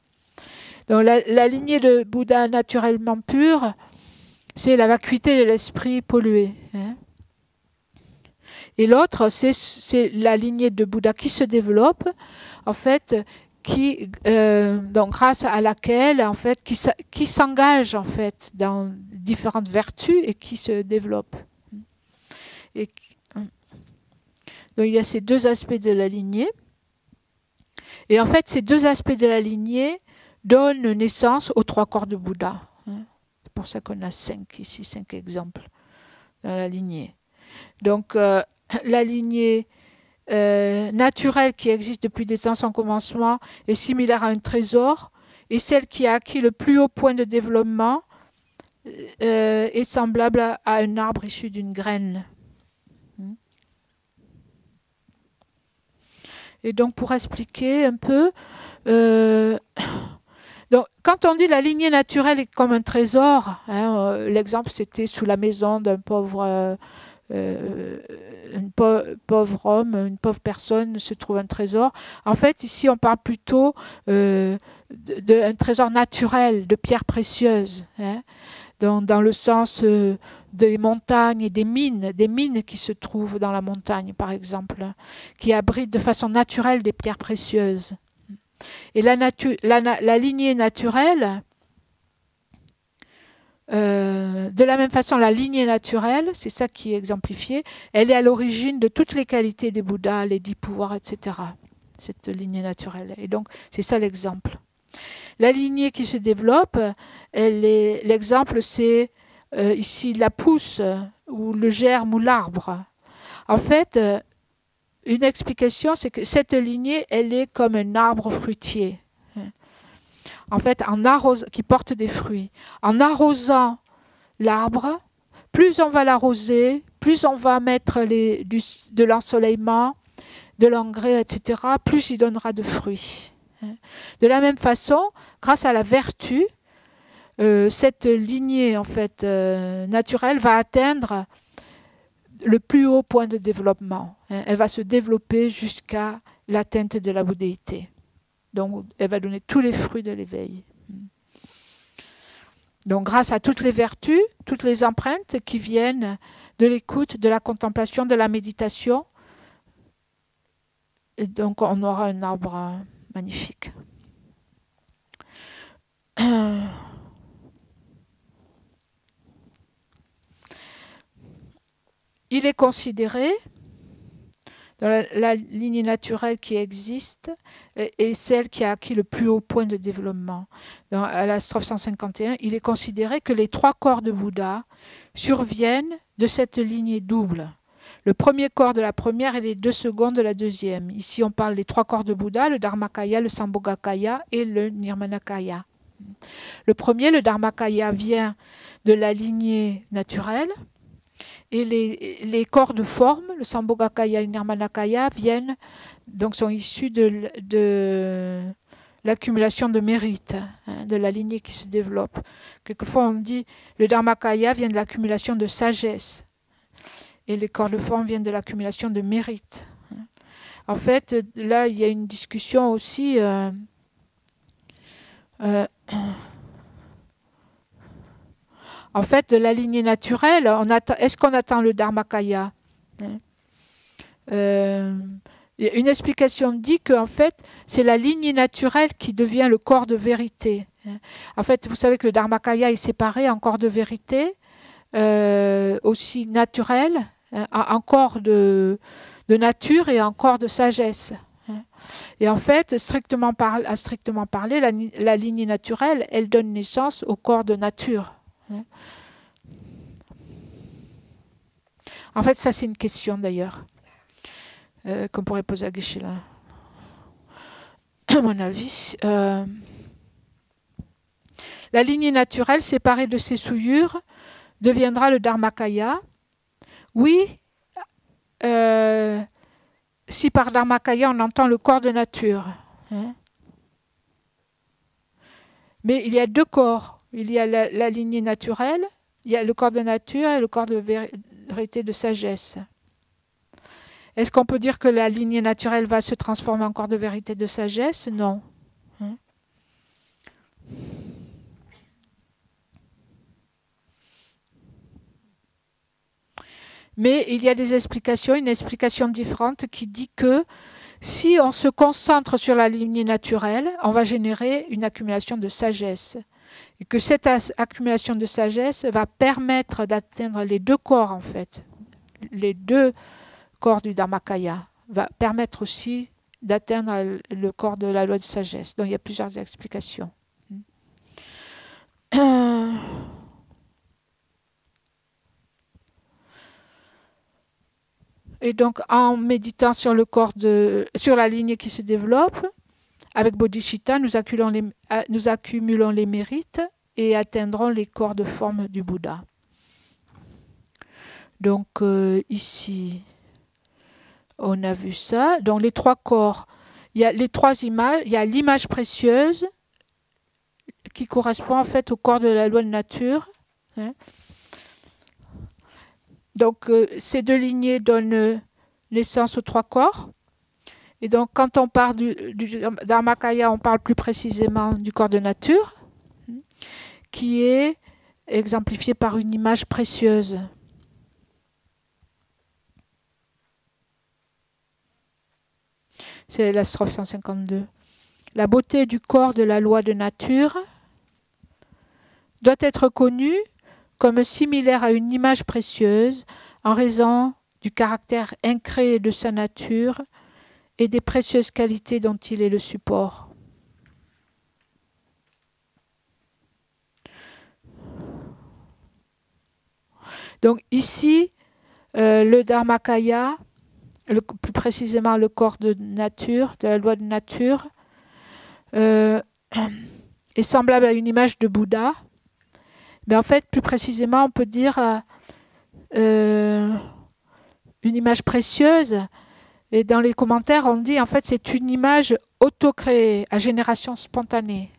Donc la lignée de Bouddha naturellement pure, c'est la vacuité de l'esprit pollué. Hein. Et l'autre, c'est la lignée de Bouddha qui se développe, en fait, donc grâce à laquelle, en fait, qui s'engage en fait dans différentes vertus et qui se développe. Et, donc il y a ces 2 aspects de la lignée. Et en fait, ces 2 aspects de la lignée donnent naissance aux 3 corps de Bouddha. C'est pour ça qu'on a 5 ici, 5 exemples dans la lignée. Donc la lignée naturelle qui existe depuis des temps sans commencement est similaire à un trésor, et celle qui a acquis le plus haut point de développement est semblable à un arbre issu d'une graine. Et donc pour expliquer un peu, donc, quand on dit la lignée naturelle est comme un trésor, hein, l'exemple c'était sous la maison d'un pauvre homme, une pauvre personne se trouve un trésor. En fait, ici, on parle plutôt d'un trésor naturel, de pierres précieuses, hein, dans le sens des montagnes et des mines qui se trouvent dans la montagne, par exemple, qui abritent de façon naturelle des pierres précieuses. Et la lignée naturelle, de la même façon, la lignée naturelle, c'est ça qui est exemplifié, elle est à l'origine de toutes les qualités des Bouddhas, les 10 pouvoirs, etc. Cette lignée naturelle. Et donc, c'est ça l'exemple. La lignée qui se développe, l'exemple, c'est ici la pousse, ou le germe, ou l'arbre. En fait, une explication, c'est que cette lignée, elle est comme un arbre fruitier. En fait, qui porte des fruits. En arrosant l'arbre, plus on va l'arroser, plus on va mettre de l'ensoleillement, de l'engrais, etc., plus il donnera de fruits. De la même façon, grâce à la vertu, cette lignée en fait, naturelle va atteindre le plus haut point de développement. Elle va se développer jusqu'à l'atteinte de la bouddhéité. Donc, elle va donner tous les fruits de l'éveil. Donc grâce à toutes les vertus, toutes les empreintes qui viennent de l'écoute, de la contemplation, de la méditation, et donc on aura un arbre magnifique. Il est considéré, dans la lignée naturelle qui existe, et celle qui a acquis le plus haut point de développement. À la strophe 151, il est considéré que les 3 corps de Bouddha surviennent de cette lignée double. Le premier corps de la première et les 2 secondes de la deuxième. Ici, on parle des 3 corps de Bouddha, le Dharmakaya, le Sambhogakaya et le Nirmanakaya. Le premier, le Dharmakaya, vient de la lignée naturelle. Et les corps de forme, le Sambhogakaya et le Nirmanakaya, sont issus de l'accumulation de mérite, de la lignée qui se développe. Quelquefois, on dit le Dharmakaya vient de l'accumulation de sagesse. Et les corps de forme viennent de l'accumulation de mérite. En fait, là, il y a une discussion aussi. En fait, de la lignée naturelle, est-ce qu'on attend le Dharmakaya? Une explication dit qu'en fait, c'est la lignée naturelle qui devient le corps de vérité. En fait, vous savez que le Dharmakaya est séparé en corps de vérité, aussi naturel, en corps de nature et en corps de sagesse. Et en fait, à strictement parler, la lignée naturelle, elle donne naissance au corps de nature. En fait, ça c'est une question d'ailleurs qu'on pourrait poser à Geshe-la. À mon avis, la lignée naturelle séparée de ses souillures deviendra le Dharmakaya. Oui, si par Dharmakaya on entend le corps de nature. Mais il y a 2 corps. Il y a la lignée naturelle, il y a le corps de nature et le corps de vérité de sagesse. Est-ce qu'on peut dire que la lignée naturelle va se transformer en corps de vérité de sagesse? Non. Mais il y a des explications, une explication différente qui dit que si on se concentre sur la lignée naturelle, on va générer une accumulation de sagesse. Et que cette accumulation de sagesse va permettre d'atteindre les 2 corps, en fait. Les 2 corps du Dharmakaya va permettre aussi d'atteindre le corps de la loi de sagesse. Donc il y a plusieurs explications. Et donc en méditant sur sur la lignée qui se développe, avec Bodhicitta, nous accumulons les mérites et atteindrons les corps de forme du Bouddha. Donc ici, on a vu ça. Donc les 3 corps, il y a les 3 images. Il y a l'image précieuse qui correspond en fait au corps de la loi de nature. Donc ces 2 lignées donnent naissance aux 3 corps. Et donc, quand on parle du Dharmakaya, on parle plus précisément du corps de nature, qui est exemplifié par une image précieuse. C'est la strophe 152. La beauté du corps de la loi de nature doit être connue comme similaire à une image précieuse en raison du caractère incréé de sa nature et des précieuses qualités dont il est le support. Donc ici, le Dharmakaya, plus précisément le corps de nature, de la loi de nature, est semblable à une image de Bouddha. Mais en fait, plus précisément, on peut dire une image précieuse. Et dans les commentaires, on dit en fait c'est une image auto-créée, à génération spontanée.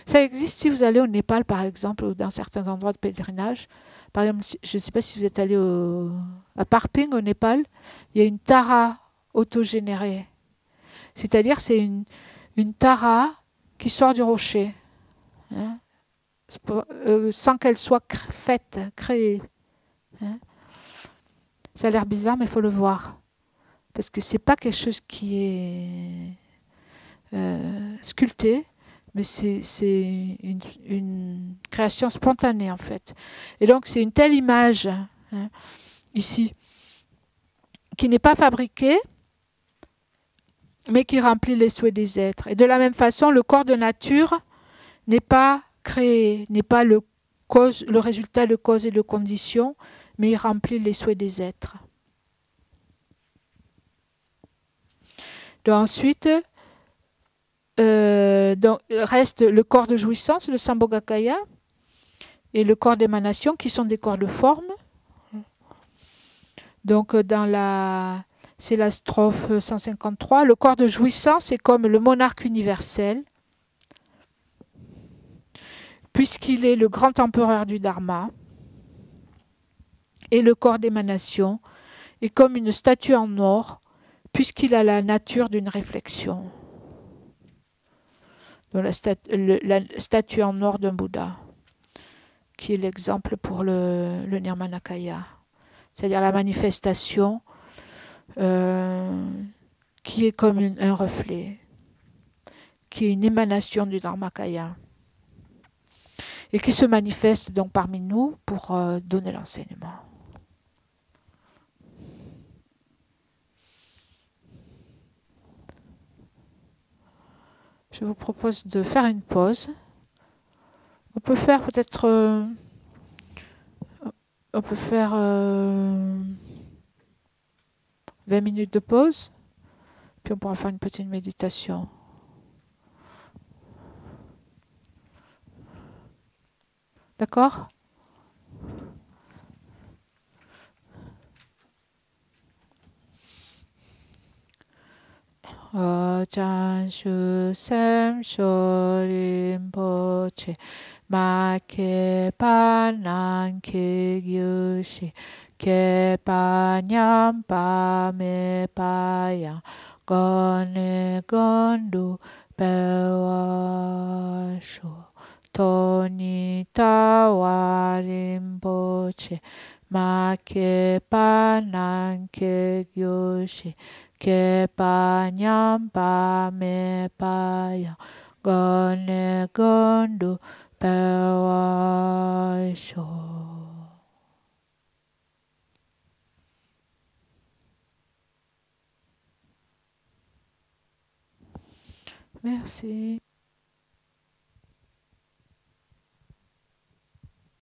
Ça existe si vous allez au Népal, par exemple, ou dans certains endroits de pèlerinage. Par exemple, je ne sais pas si vous êtes allé à Parping, au Népal, il y a une tara autogénérée. C'est-à-dire c'est une tara qui sort du rocher. sans qu'elle soit faite, créée. Hein. Ça a l'air bizarre, mais il faut le voir. Parce que c'est pas quelque chose qui est sculpté, mais c'est une création spontanée en fait. Et donc c'est une telle image, hein, ici, qui n'est pas fabriquée, mais qui remplit les souhaits des êtres. Et de la même façon, le corps de nature n'est pas créé, n'est pas le résultat de cause et de conditions, mais il remplit les souhaits des êtres. Donc ensuite, donc, reste le corps de jouissance, le Sambhogakaya, et le corps d'émanation, qui sont des corps de forme. Donc c'est la strophe 153. Le corps de jouissance est comme le monarque universel, puisqu'il est le grand empereur du Dharma. Et le corps d'émanation est comme une statue en or, puisqu'il a la nature d'une réflexion. Donc la statue en or d'un Bouddha, qui est l'exemple pour le Nirmanakaya, c'est-à-dire la manifestation qui est comme un reflet, qui est une émanation du Dharmakaya, et qui se manifeste donc parmi nous pour donner l'enseignement. Je vous propose de faire une pause. On peut faire peut-être... on peut faire 20 minutes de pause, puis on pourra faire une petite méditation. D'accord ? Ojan Shu Sem Shorim Poche Ma Ke Panan Ke Gyushi Ke Panyam Pa Me Payang Gone Gondu Pewa Shu Toni Tawarim Poche Ma Ke Panan Ke Gyushi Ke panyam pa me paya gone gondu pewa sho. Merci.